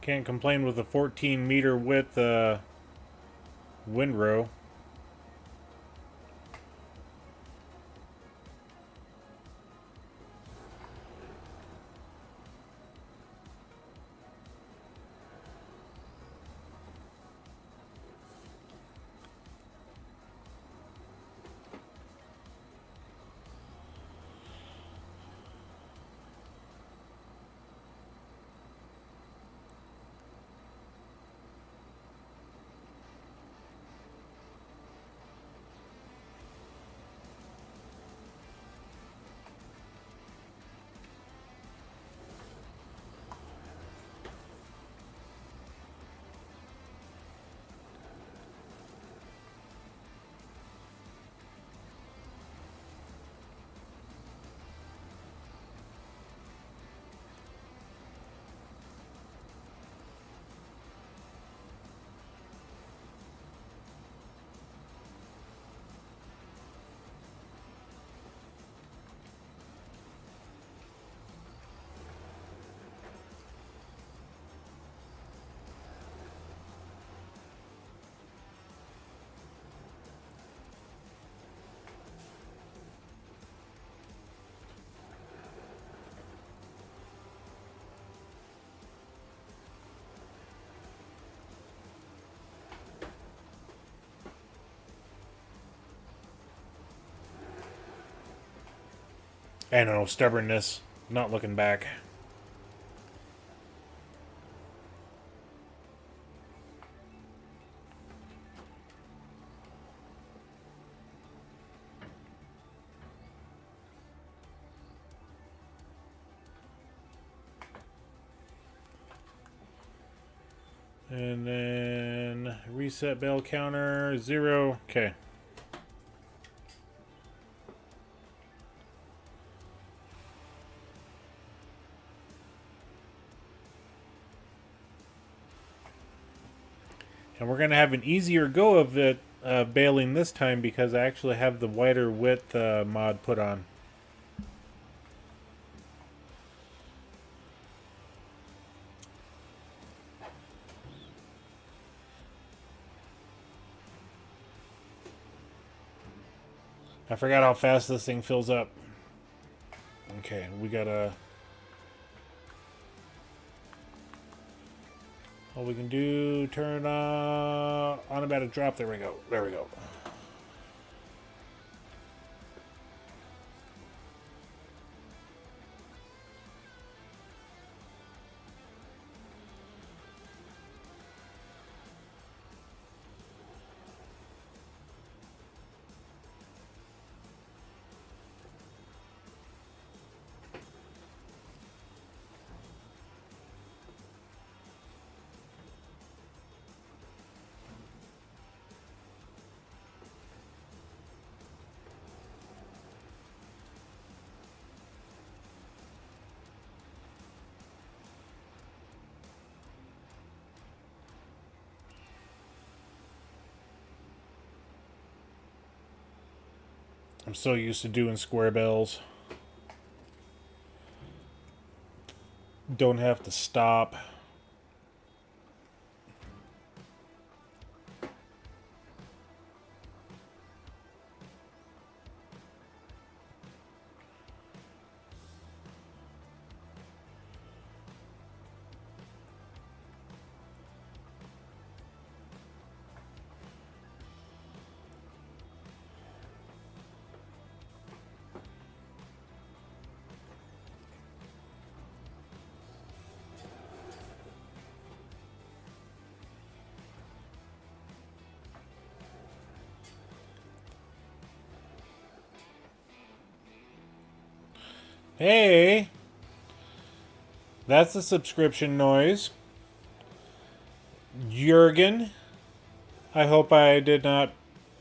Can't complain with a 14-meter width windrow. I don't know, stubbornness. Not looking back. And then reset bell counter, 0. Okay. And we're going to have an easier go of it baling this time because I actually have the wider width mod put on. I forgot how fast this thing fills up. Okay, we gotta... All we can do, turn on about a drop. There we go. There we go. I'm so used to doing square bells. Don't have to stop. Hey, that's the subscription noise. Jurgen, I hope I did not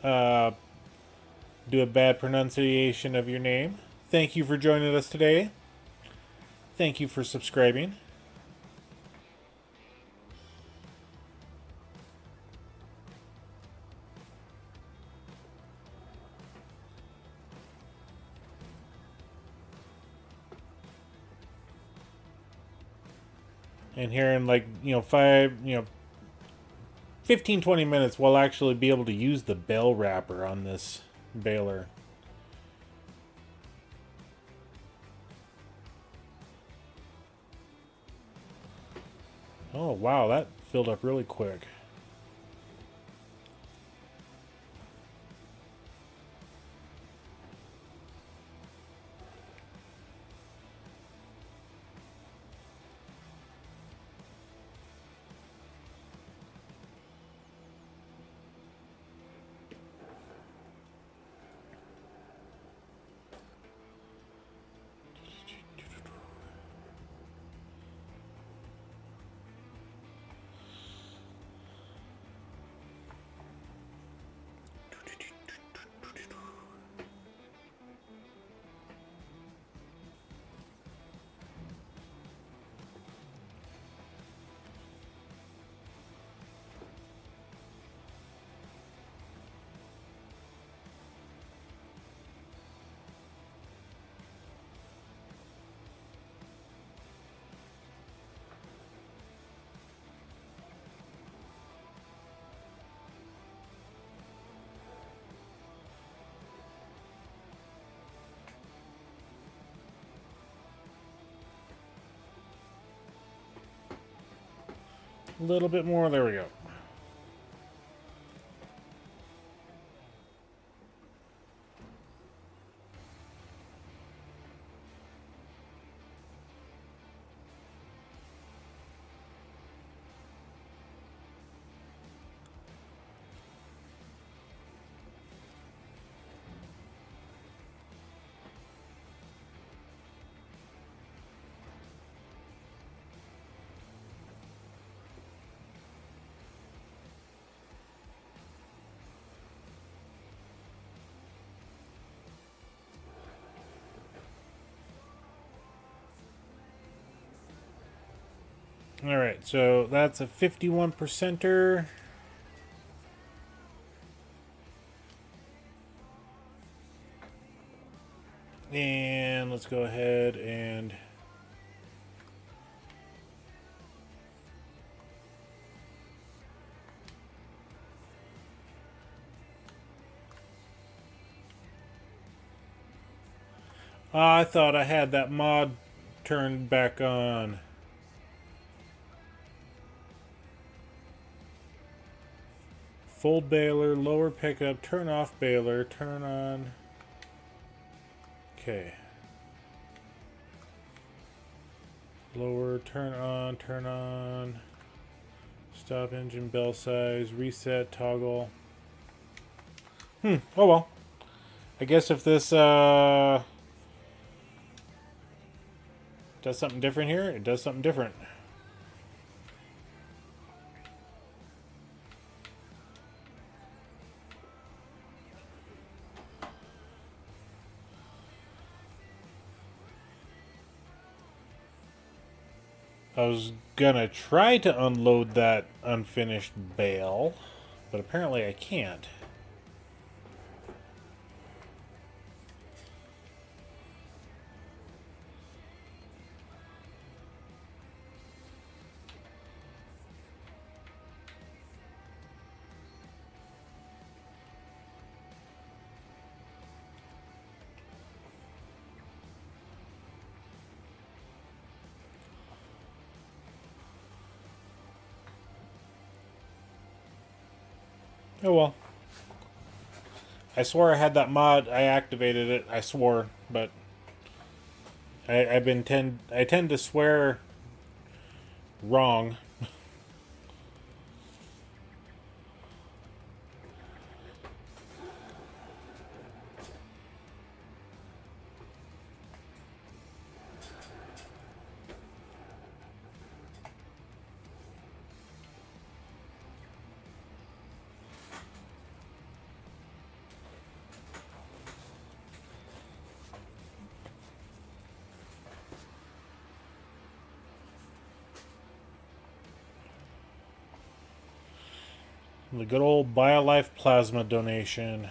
do a bad pronunciation of your name. Thank you for joining us today. Thank you for subscribing. And here in like, 15, 20 minutes, we'll actually be able to use the bale wrapper on this baler. Oh, wow, that filled up really quick. A little bit more. There we go. All right, so that's a 51%er. And let's go ahead and I thought I had that mod turned back on. Full baler, lower pickup, turn off baler, turn on. Okay. Lower, turn on. Stop engine bell size, reset, toggle. Oh well. I guess if this does something different here, it does something different. I was gonna try to unload that unfinished bale, but apparently I can't. Oh well. I swore I had that mod. I activated it. I swore, but I tend to swear wrong. The good old BioLife plasma donation.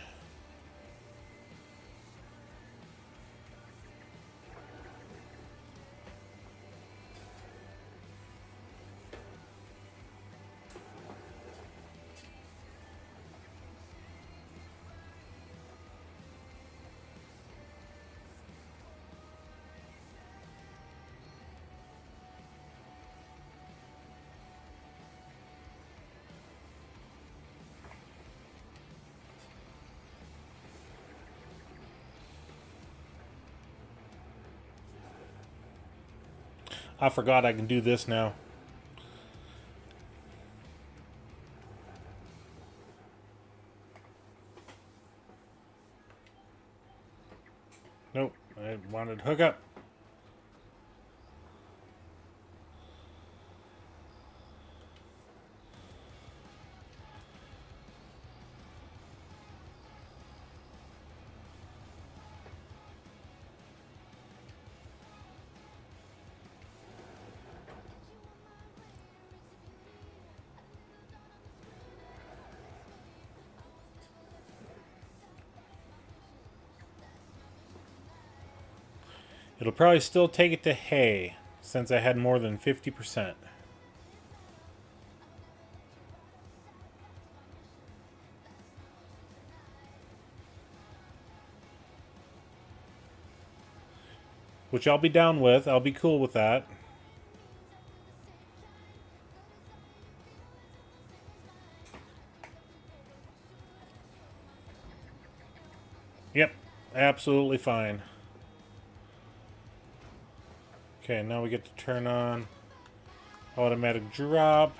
I forgot I can do this now. Nope, I wanted to hook up. It'll probably still take it to hay, since I had more than 50%. Which I'll be down with. I'll be cool with that. Yep, absolutely fine. Okay, now we get to turn on automatic drop.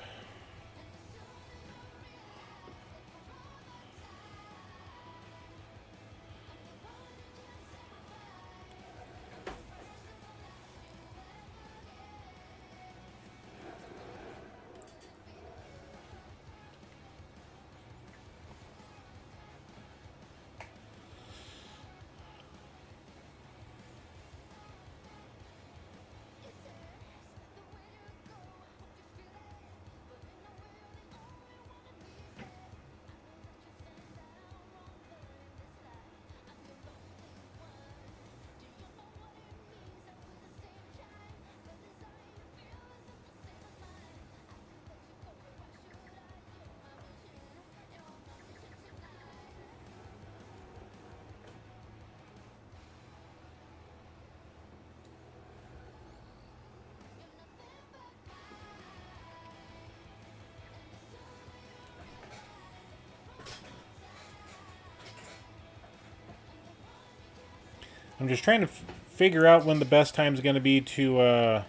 I'm just trying to figure out when the best time is going to be to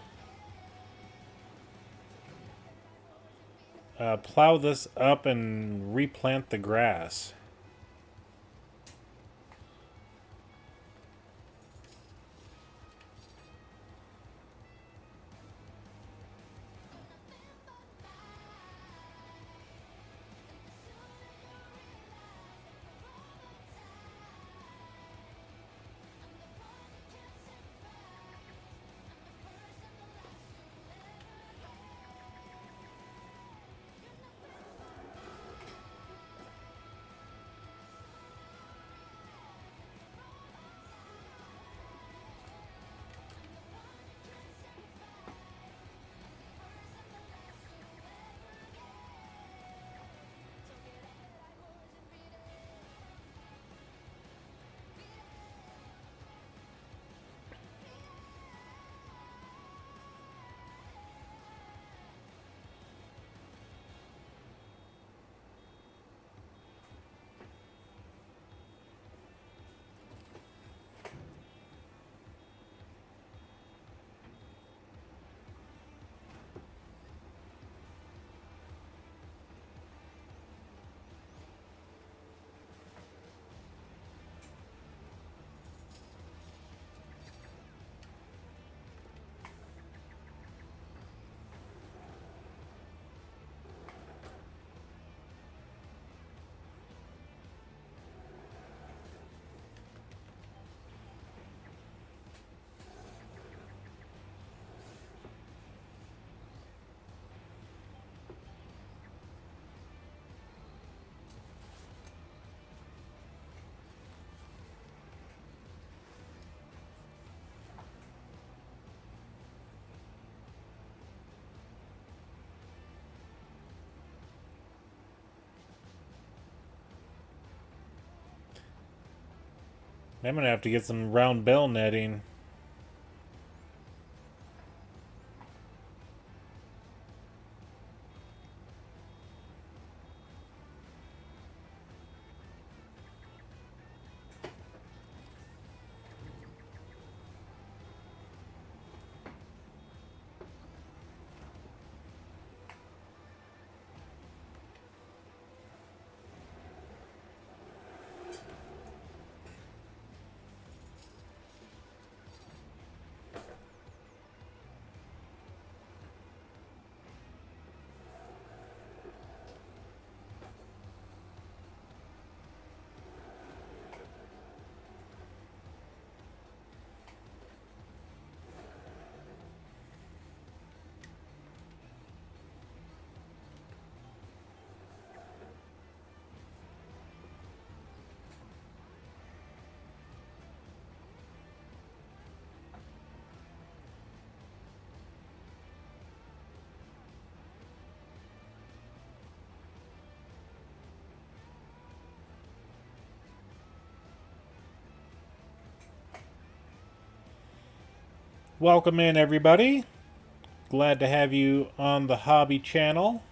plow this up and replant the grass. I'm going to have to get some round bell netting. Welcome in, everybody. Glad to have you on the hobby channel.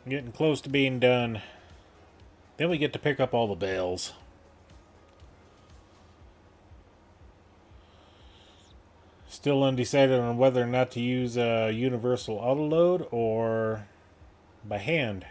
Getting close to being done. Then we get to pick up all the bales. Still undecided on whether or not to use a universal auto load or by hand.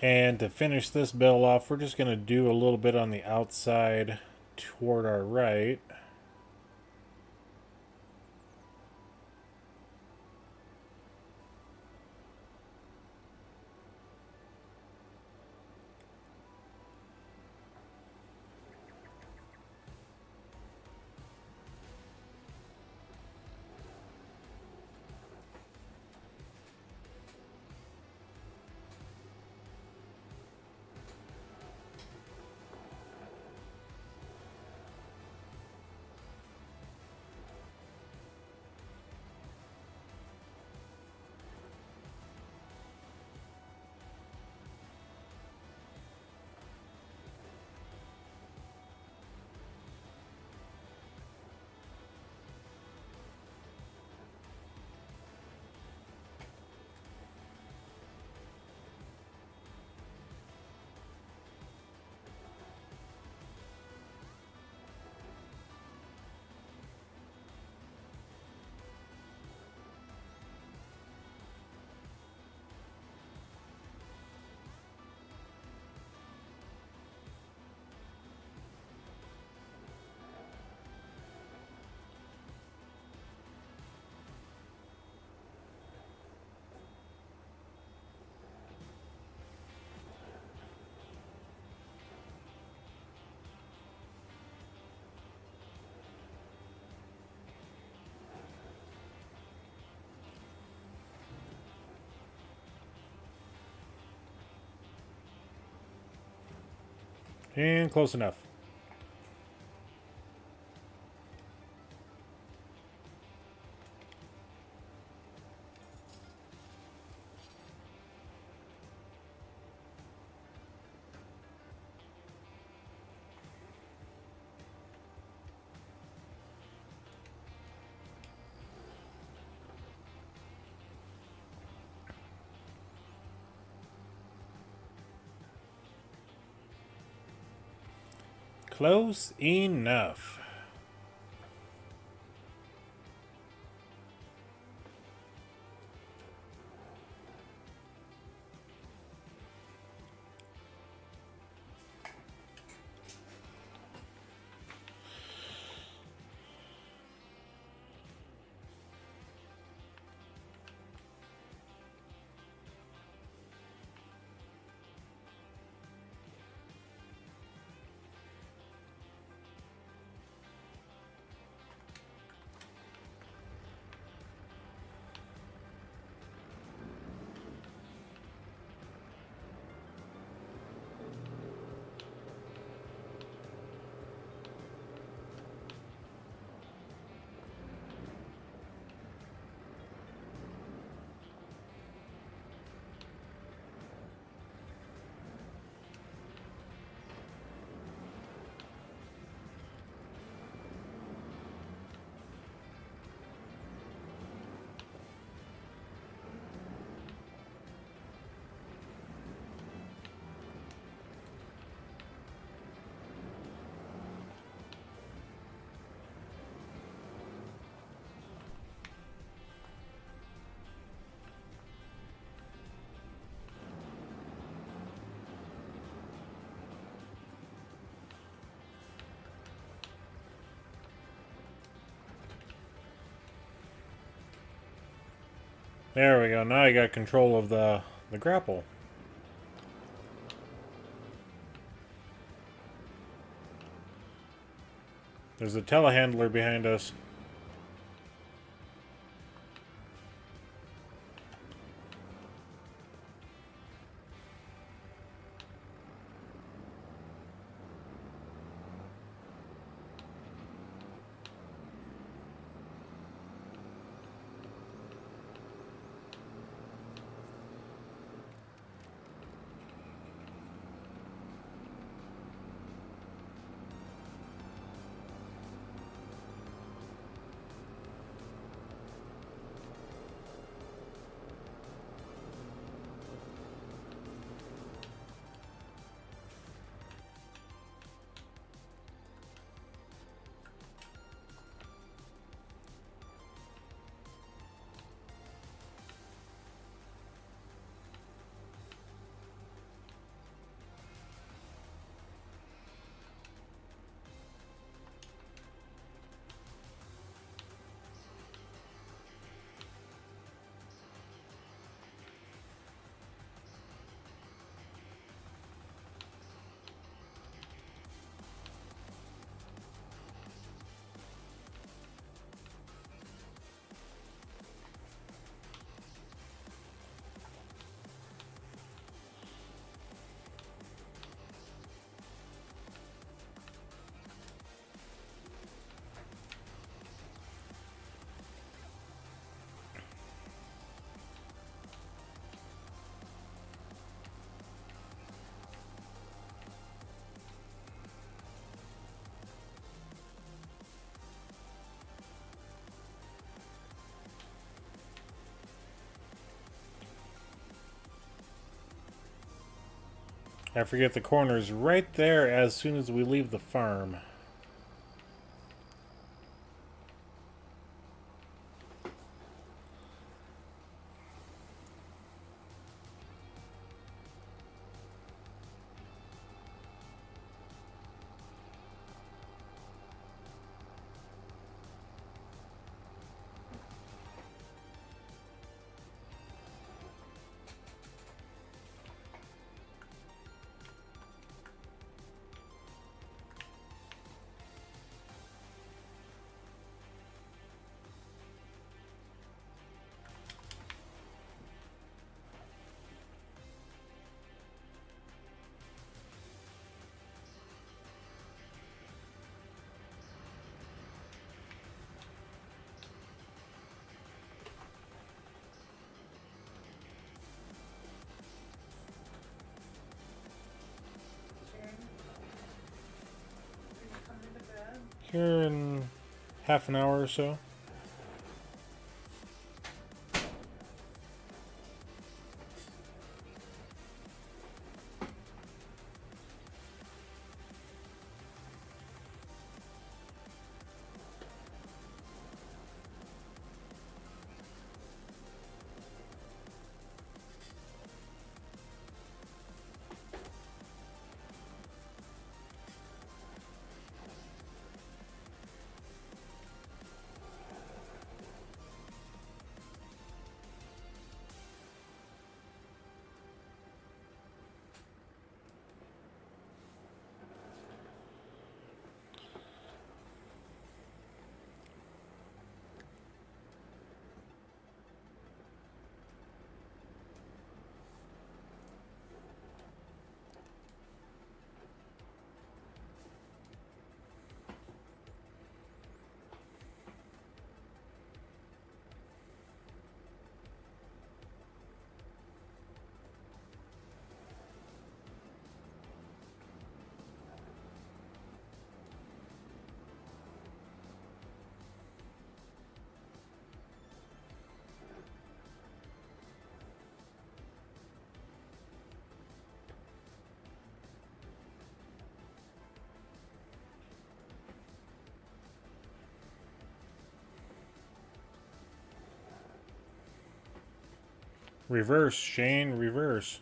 And to finish this bell off, we're just going to do a little bit on the outside toward our right. And close enough. Close enough. There we go. Now I got control of the grapple. There's a telehandler behind us. I forget the corner's right there as soon as we leave the farm. Here in half an hour or so. Reverse, Shane, reverse.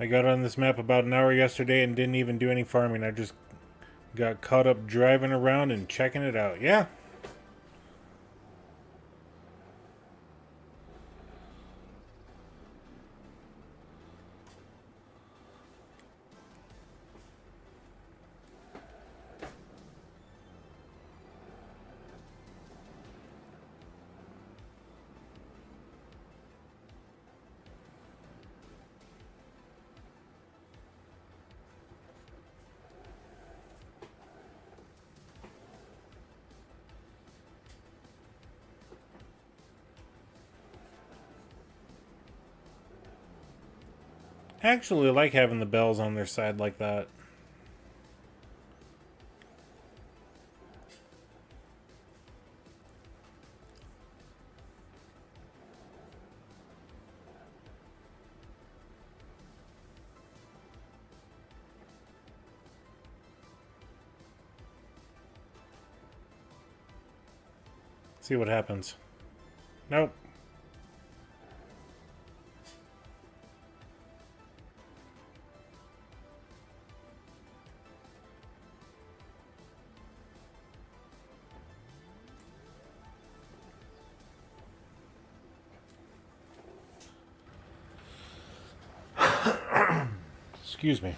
I got on this map about an hour yesterday and didn't even do any farming. I just got caught up driving around and checking it out. Yeah. I actually like having the bells on their side like that. See what happens. Nope. Excuse me.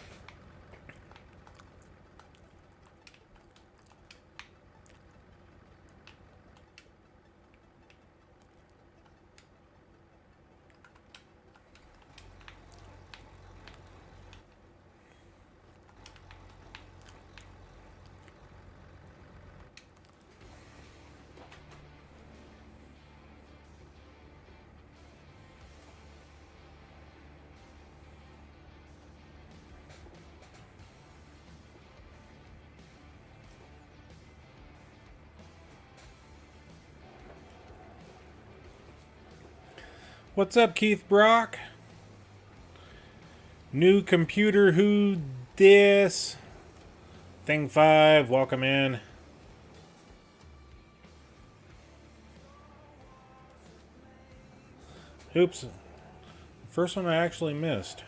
What's up, Keith Brock? New computer, who dis? Thing 5, welcome in. Oops. First one I actually missed.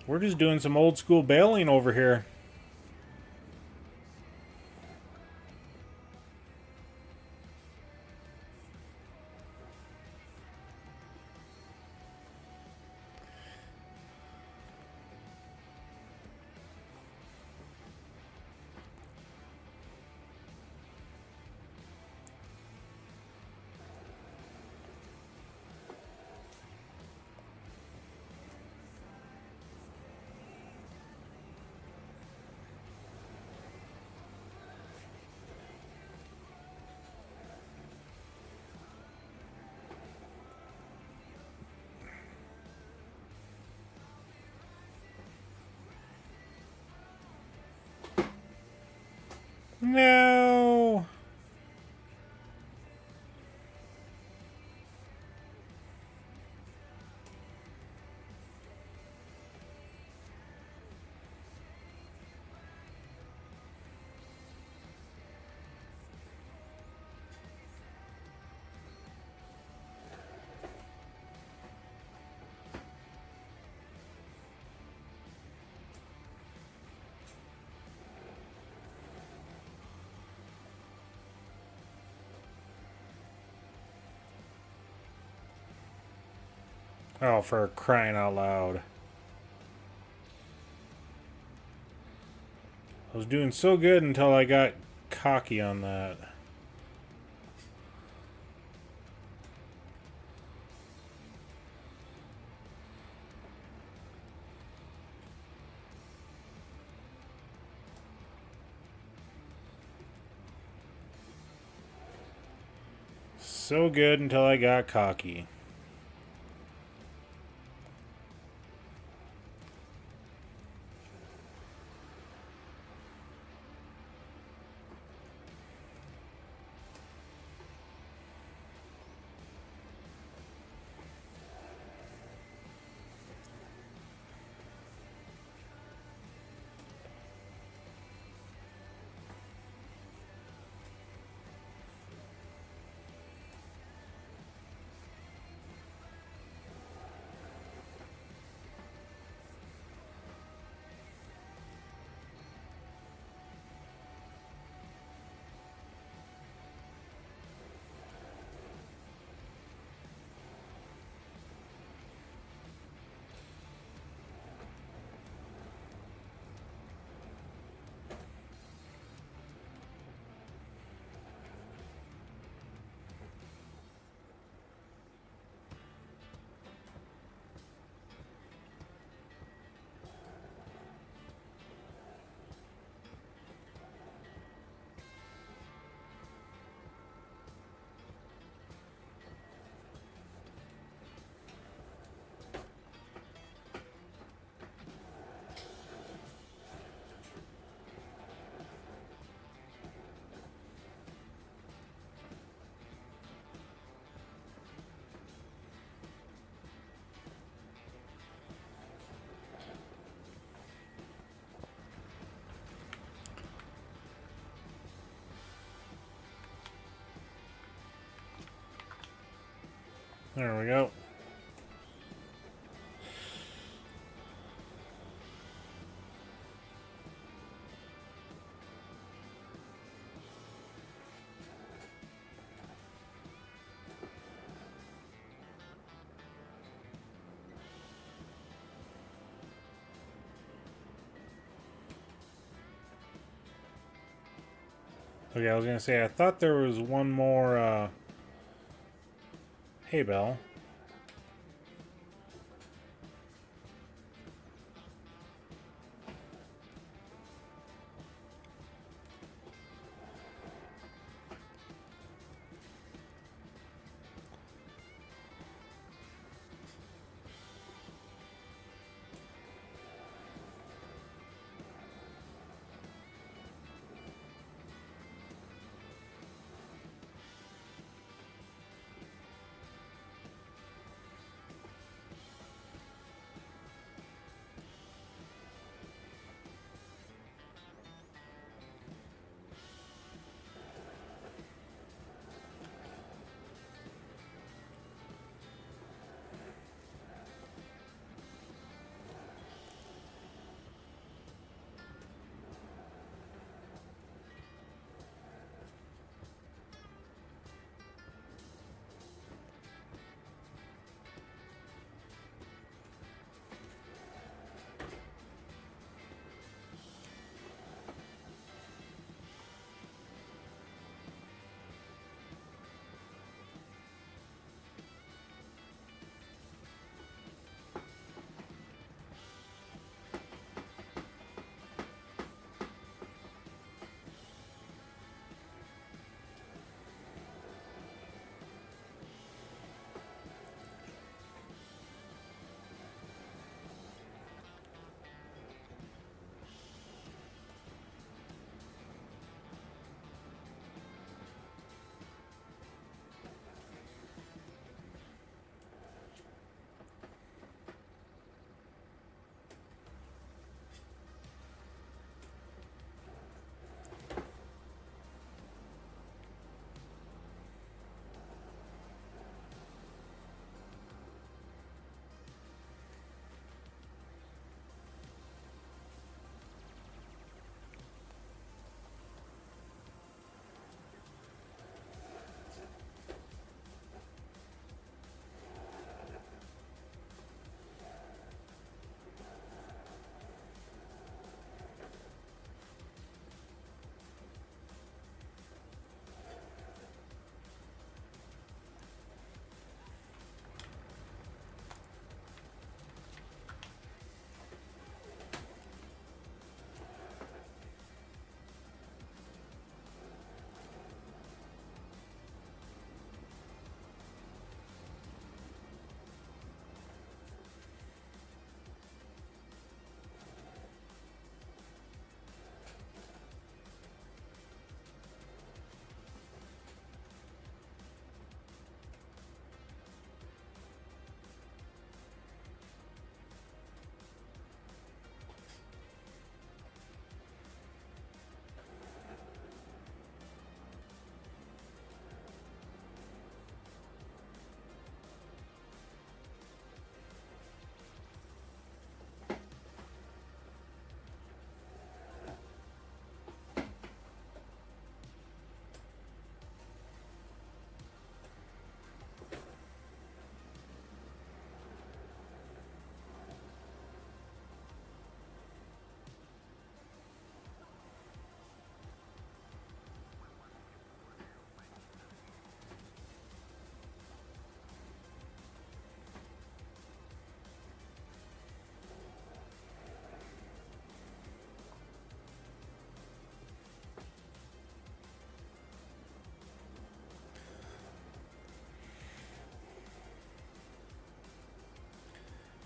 We're just doing some old school baling over here. No. Oh, for crying out loud. I was doing so good until I got cocky on that. So good until I got cocky. There we go. Okay, I was gonna say, I thought there was one more hay bale.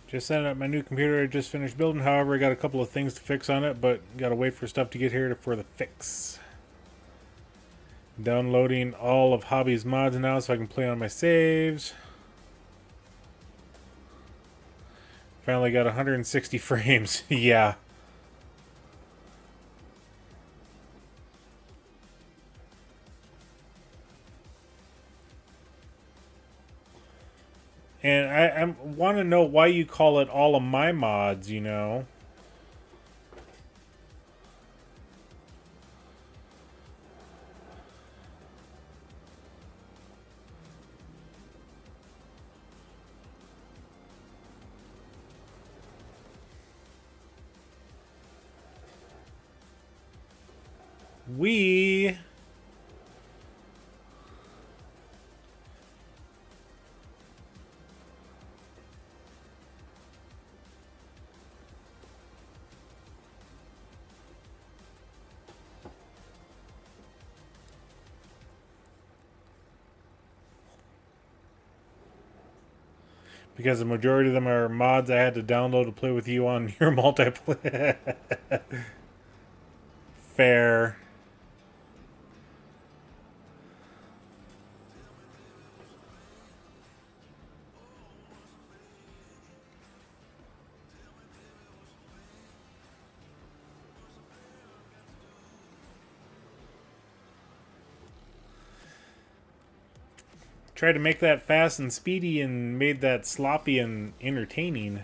Just setting up my new computer I just finished building. However, I got a couple of things to fix on it, but gotta wait for stuff to get here for the fix. Downloading all of Hobby's mods now so I can play on my saves. Finally got 160 frames. Yeah. And I want to know why you call it all of my mods, you know? We... Because the majority of them are mods I had to download to play with you on your multiplayer. Fair. Tried to make that fast and speedy and made that sloppy and entertaining.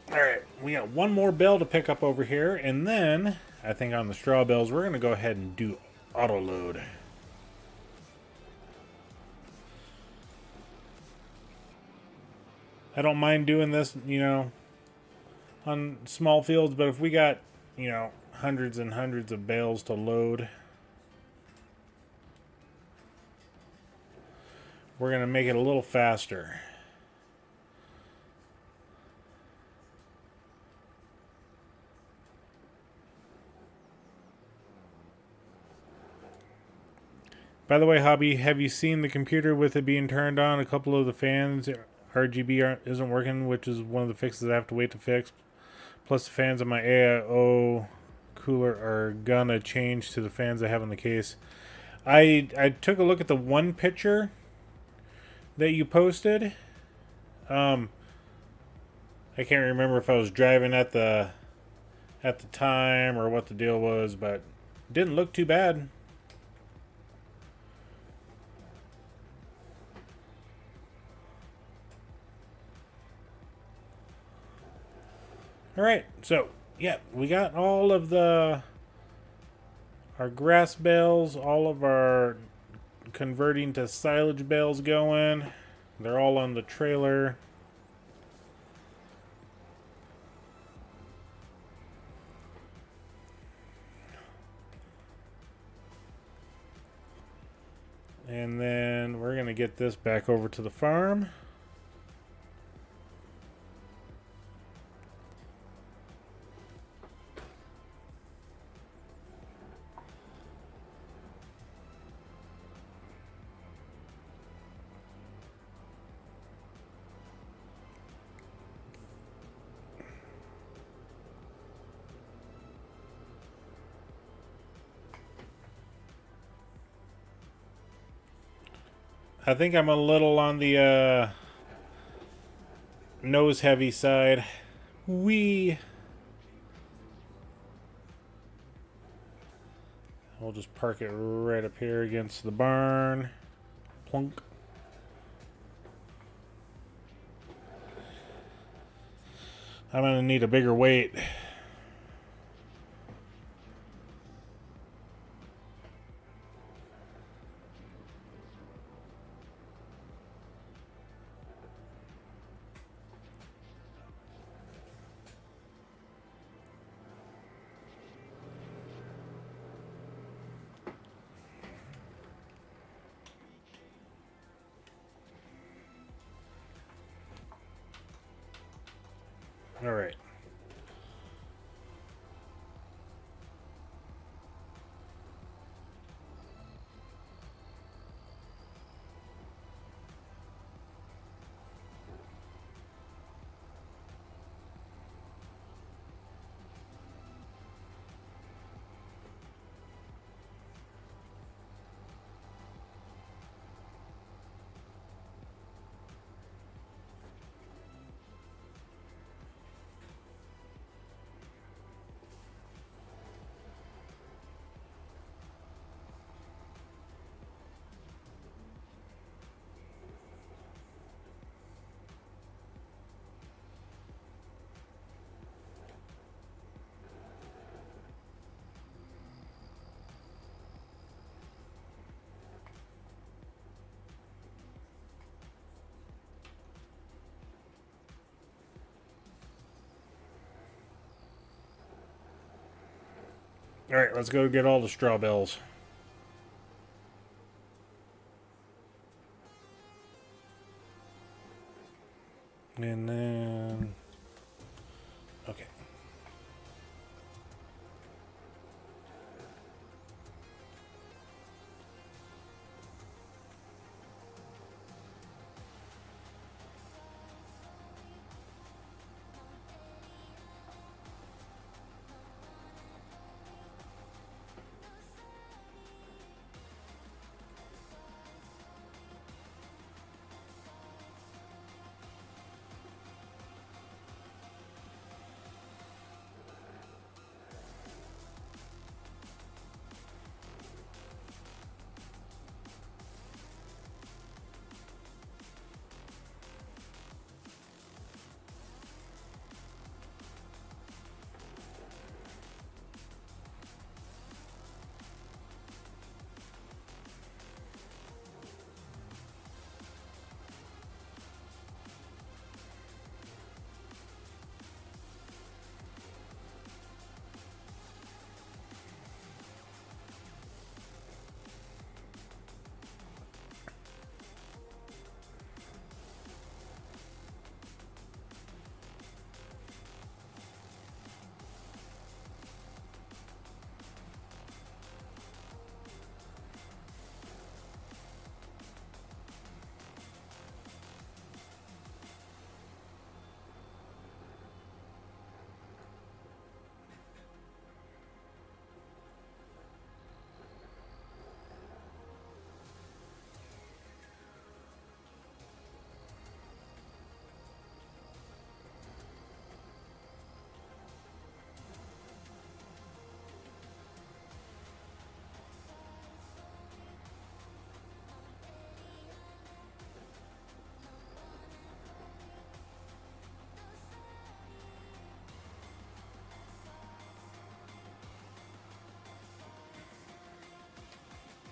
Alright, we got one more bale to pick up over here, and then, I think on the straw bales, we're going to go ahead and do auto load. I don't mind doing this, you know, on small fields, but if we got, you know, hundreds and hundreds of bales to load, we're going to make it a little faster. By the way, Hobby, have you seen the computer with it being turned on? A couple of the fans, RGB isn't working, which is one of the fixes I have to wait to fix. Plus the fans on my AIO cooler are gonna change to the fans I have in the case. I took a look at the one picture that you posted. I can't remember if I was driving at the time or what the deal was, but it didn't look too bad. Alright, so, yeah, we got all of our grass bales, all of our converting to silage bales going. They're all on the trailer. And then we're going to get this back over to the farm. I think I'm a little on the nose heavy side. We'll just park it right up here against the barn. Plunk. I'm gonna need a bigger weight. All right. All right, let's go get all the straw bales. And then, okay.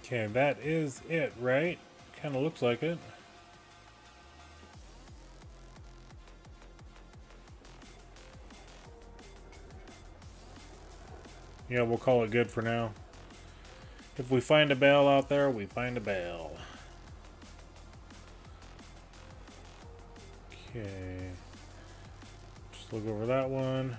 Okay, that is it, right? Kind of looks like it. Yeah, we'll call it good for now. If we find a bale out there, we find a bale. Okay. Just look over that one.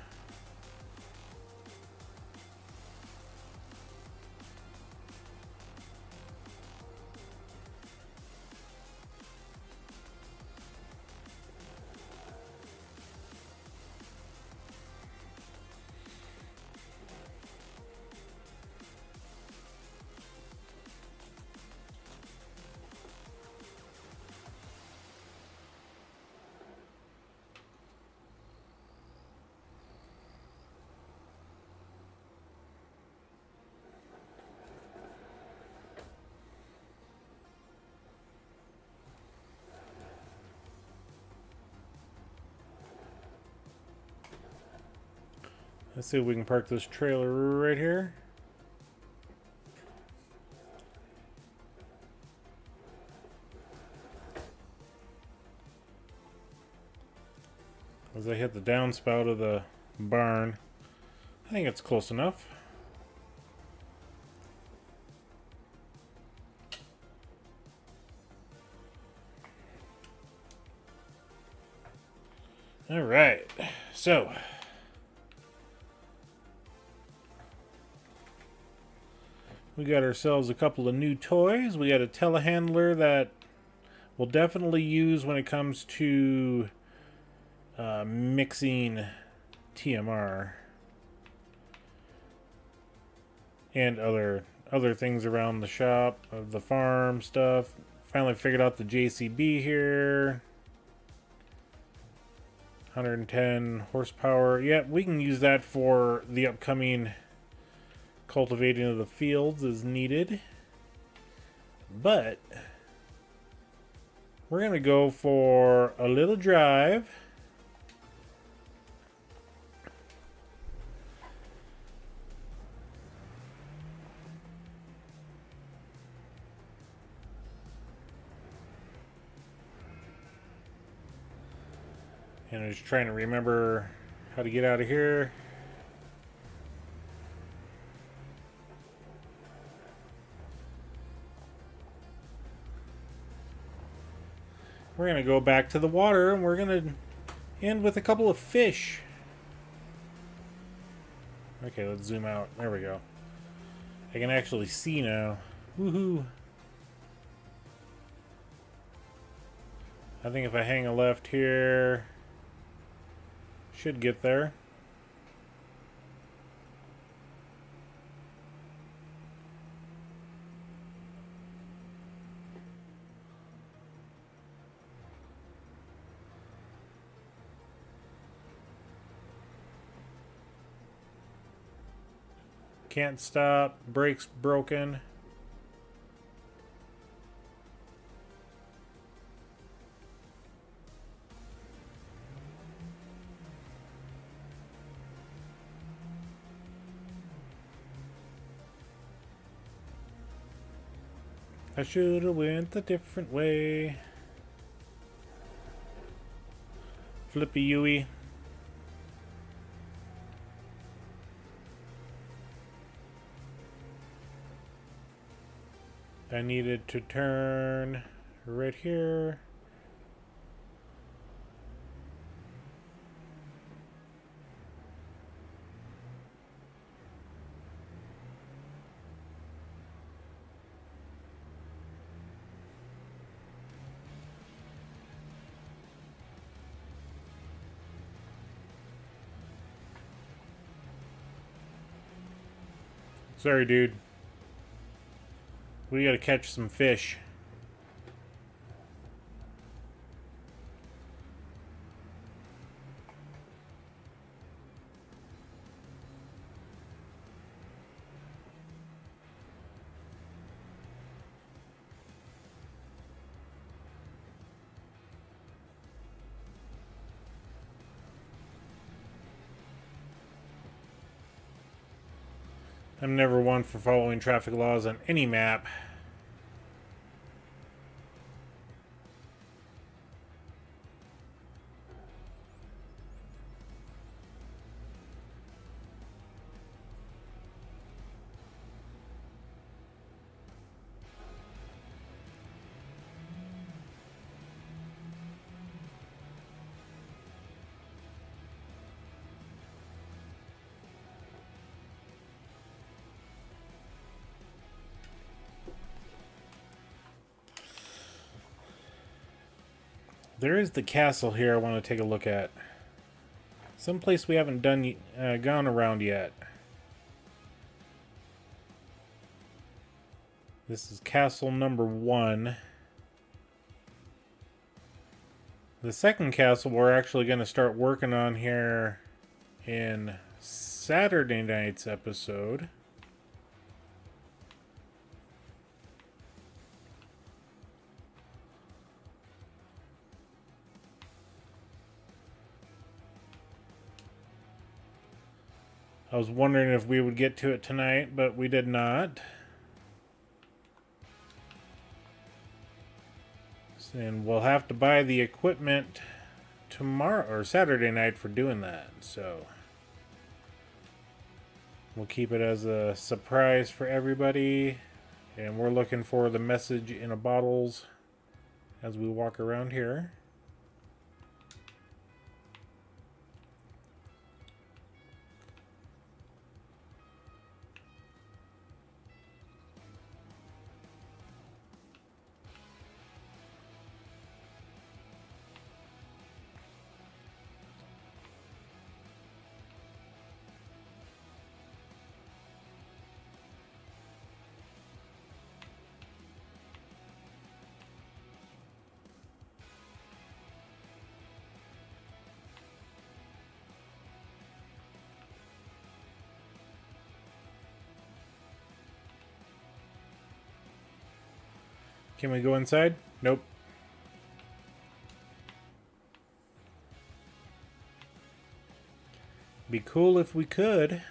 Let's see if we can park this trailer right here. As I hit the downspout of the barn, I think it's close enough. All right, so we got ourselves a couple of new toys. We got a telehandler that we'll definitely use when it comes to mixing TMR and other things around the shop, of the farm stuff. Finally figured out the JCB here. 110 horsepower. Yeah, we can use that for the upcoming cultivating of the fields as needed. But we're going to go for a little drive. And I'm just trying to remember how to get out of here. We're going to go back to the water and we're going to end with a couple of fish. Okay, let's zoom out. There we go. I can actually see now. Woohoo! I think if I hang a left here, should get there. Can't stop. Brakes broken. I should have went a different way. Flippy Yui. I needed to turn right here. Sorry, dude. We gotta catch some fish. I'm never one for following traffic laws on any map. There is the castle here I want to take a look at. Someplace we haven't gone around yet. This is castle number 1. The second castle we're actually going to start working on here in Saturday night's episode. I was wondering if we would get to it tonight, but we did not. And we'll have to buy the equipment tomorrow or Saturday night for doing that. So we'll keep it as a surprise for everybody. And we're looking for the message in a bottles as we walk around here. Can we go inside? Nope. Be cool if we could.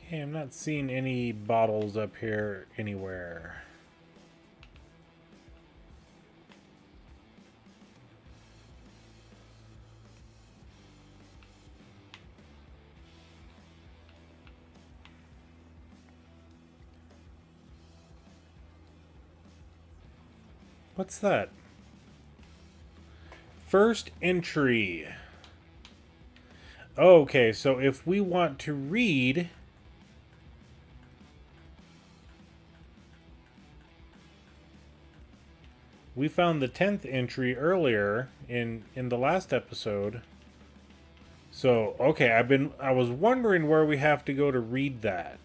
Okay, I'm not seeing any bottles up here anywhere. What's that? First entry. Okay, so if we want to read... We found the 10th entry earlier in the last episode. So, okay, I was wondering where we have to go to read that.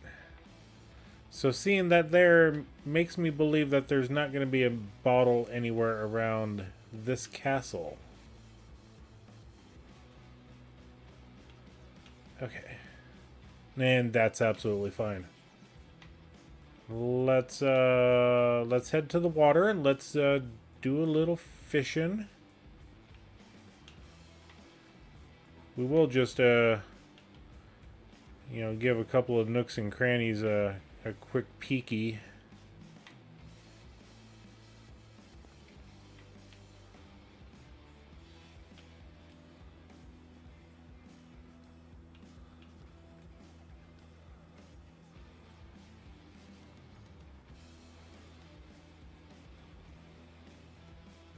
So seeing that there makes me believe that there's not going to be a bottle anywhere around this castle. Okay. And that's absolutely fine. Let's head to the water and let's do a little fishing. We will just you know, give a couple of nooks and crannies a quick peeky.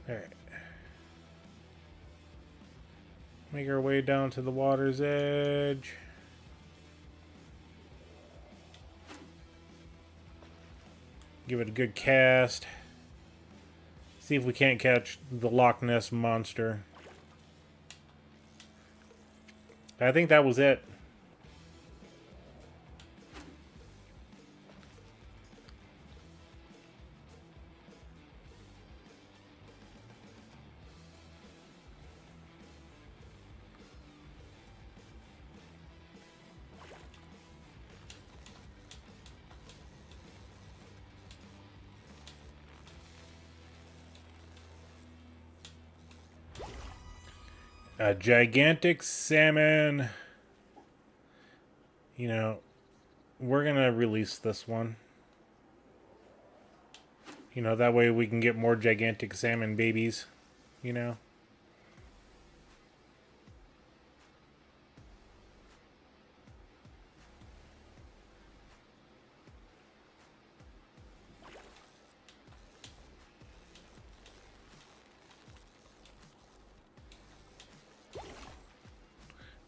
Alright. Make our way down to the water's edge. Give it a good cast. See if we can't catch the Loch Ness Monster. I think that was it. A gigantic salmon. You know, we're gonna release this one. You know, that way we can get more gigantic salmon babies, you know.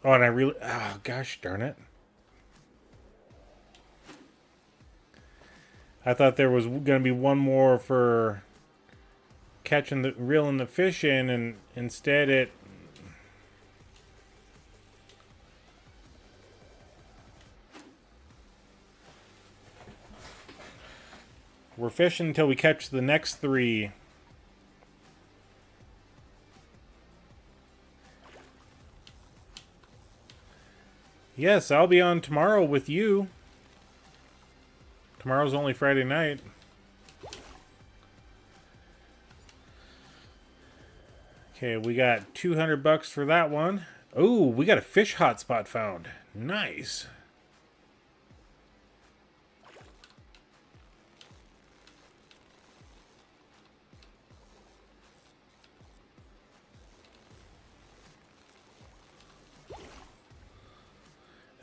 Oh, and I really... Oh, gosh darn it. I thought there was going to be one more for catching the... reeling the fish in, and instead it... We're fishing until we catch the next three. Yes, I'll be on tomorrow with you. Tomorrow's only Friday night. Okay, we got $200 for that one. Oh, we got a fish hotspot found. Nice.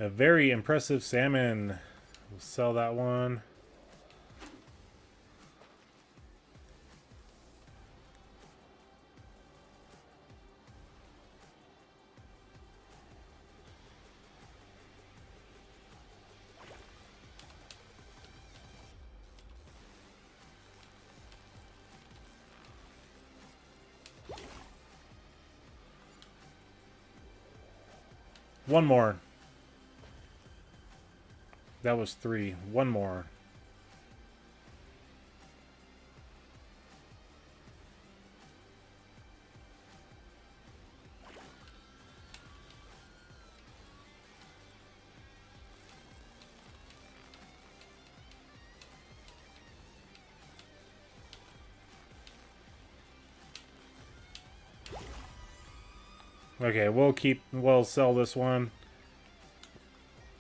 A very impressive salmon. We'll sell that one. One more. That was 3. One more. Okay, we'll sell this one.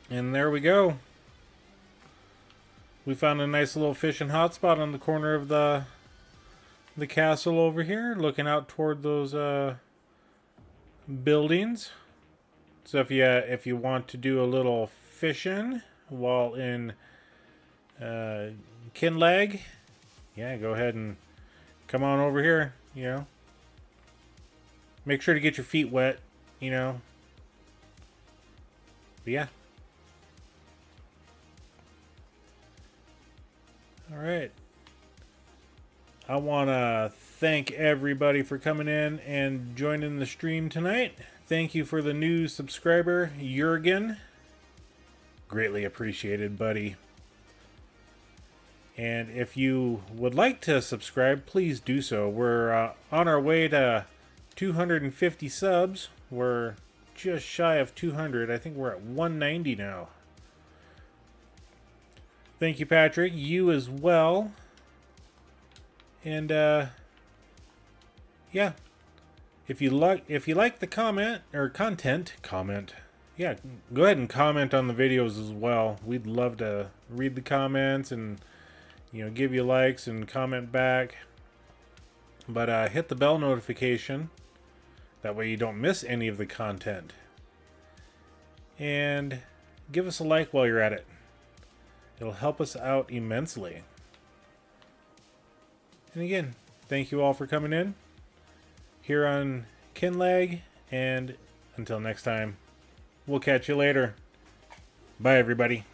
And there we go. We found a nice little fishing hotspot on the corner of the castle over here, looking out toward those buildings. So if you want to do a little fishing while in Kinlaig, yeah, go ahead and come on over here, you know. Make sure to get your feet wet, you know. But yeah. Alright. I want to thank everybody for coming in and joining the stream tonight. Thank you for the new subscriber, Jurgen. Greatly appreciated, buddy. And if you would like to subscribe, please do so. We're on our way to 250 subs. We're just shy of 200. I think we're at 190 now. Thank you, Patrick. You as well. And yeah. If you like the comment or content, yeah, go ahead and comment on the videos as well. We'd love to read the comments and, you know, give you likes and comment back. But hit the bell notification. That way you don't miss any of the content. And give us a like while you're at it. It'll help us out immensely. And again, thank you all for coming in here on Kinlaig. And until next time, we'll catch you later. Bye, everybody.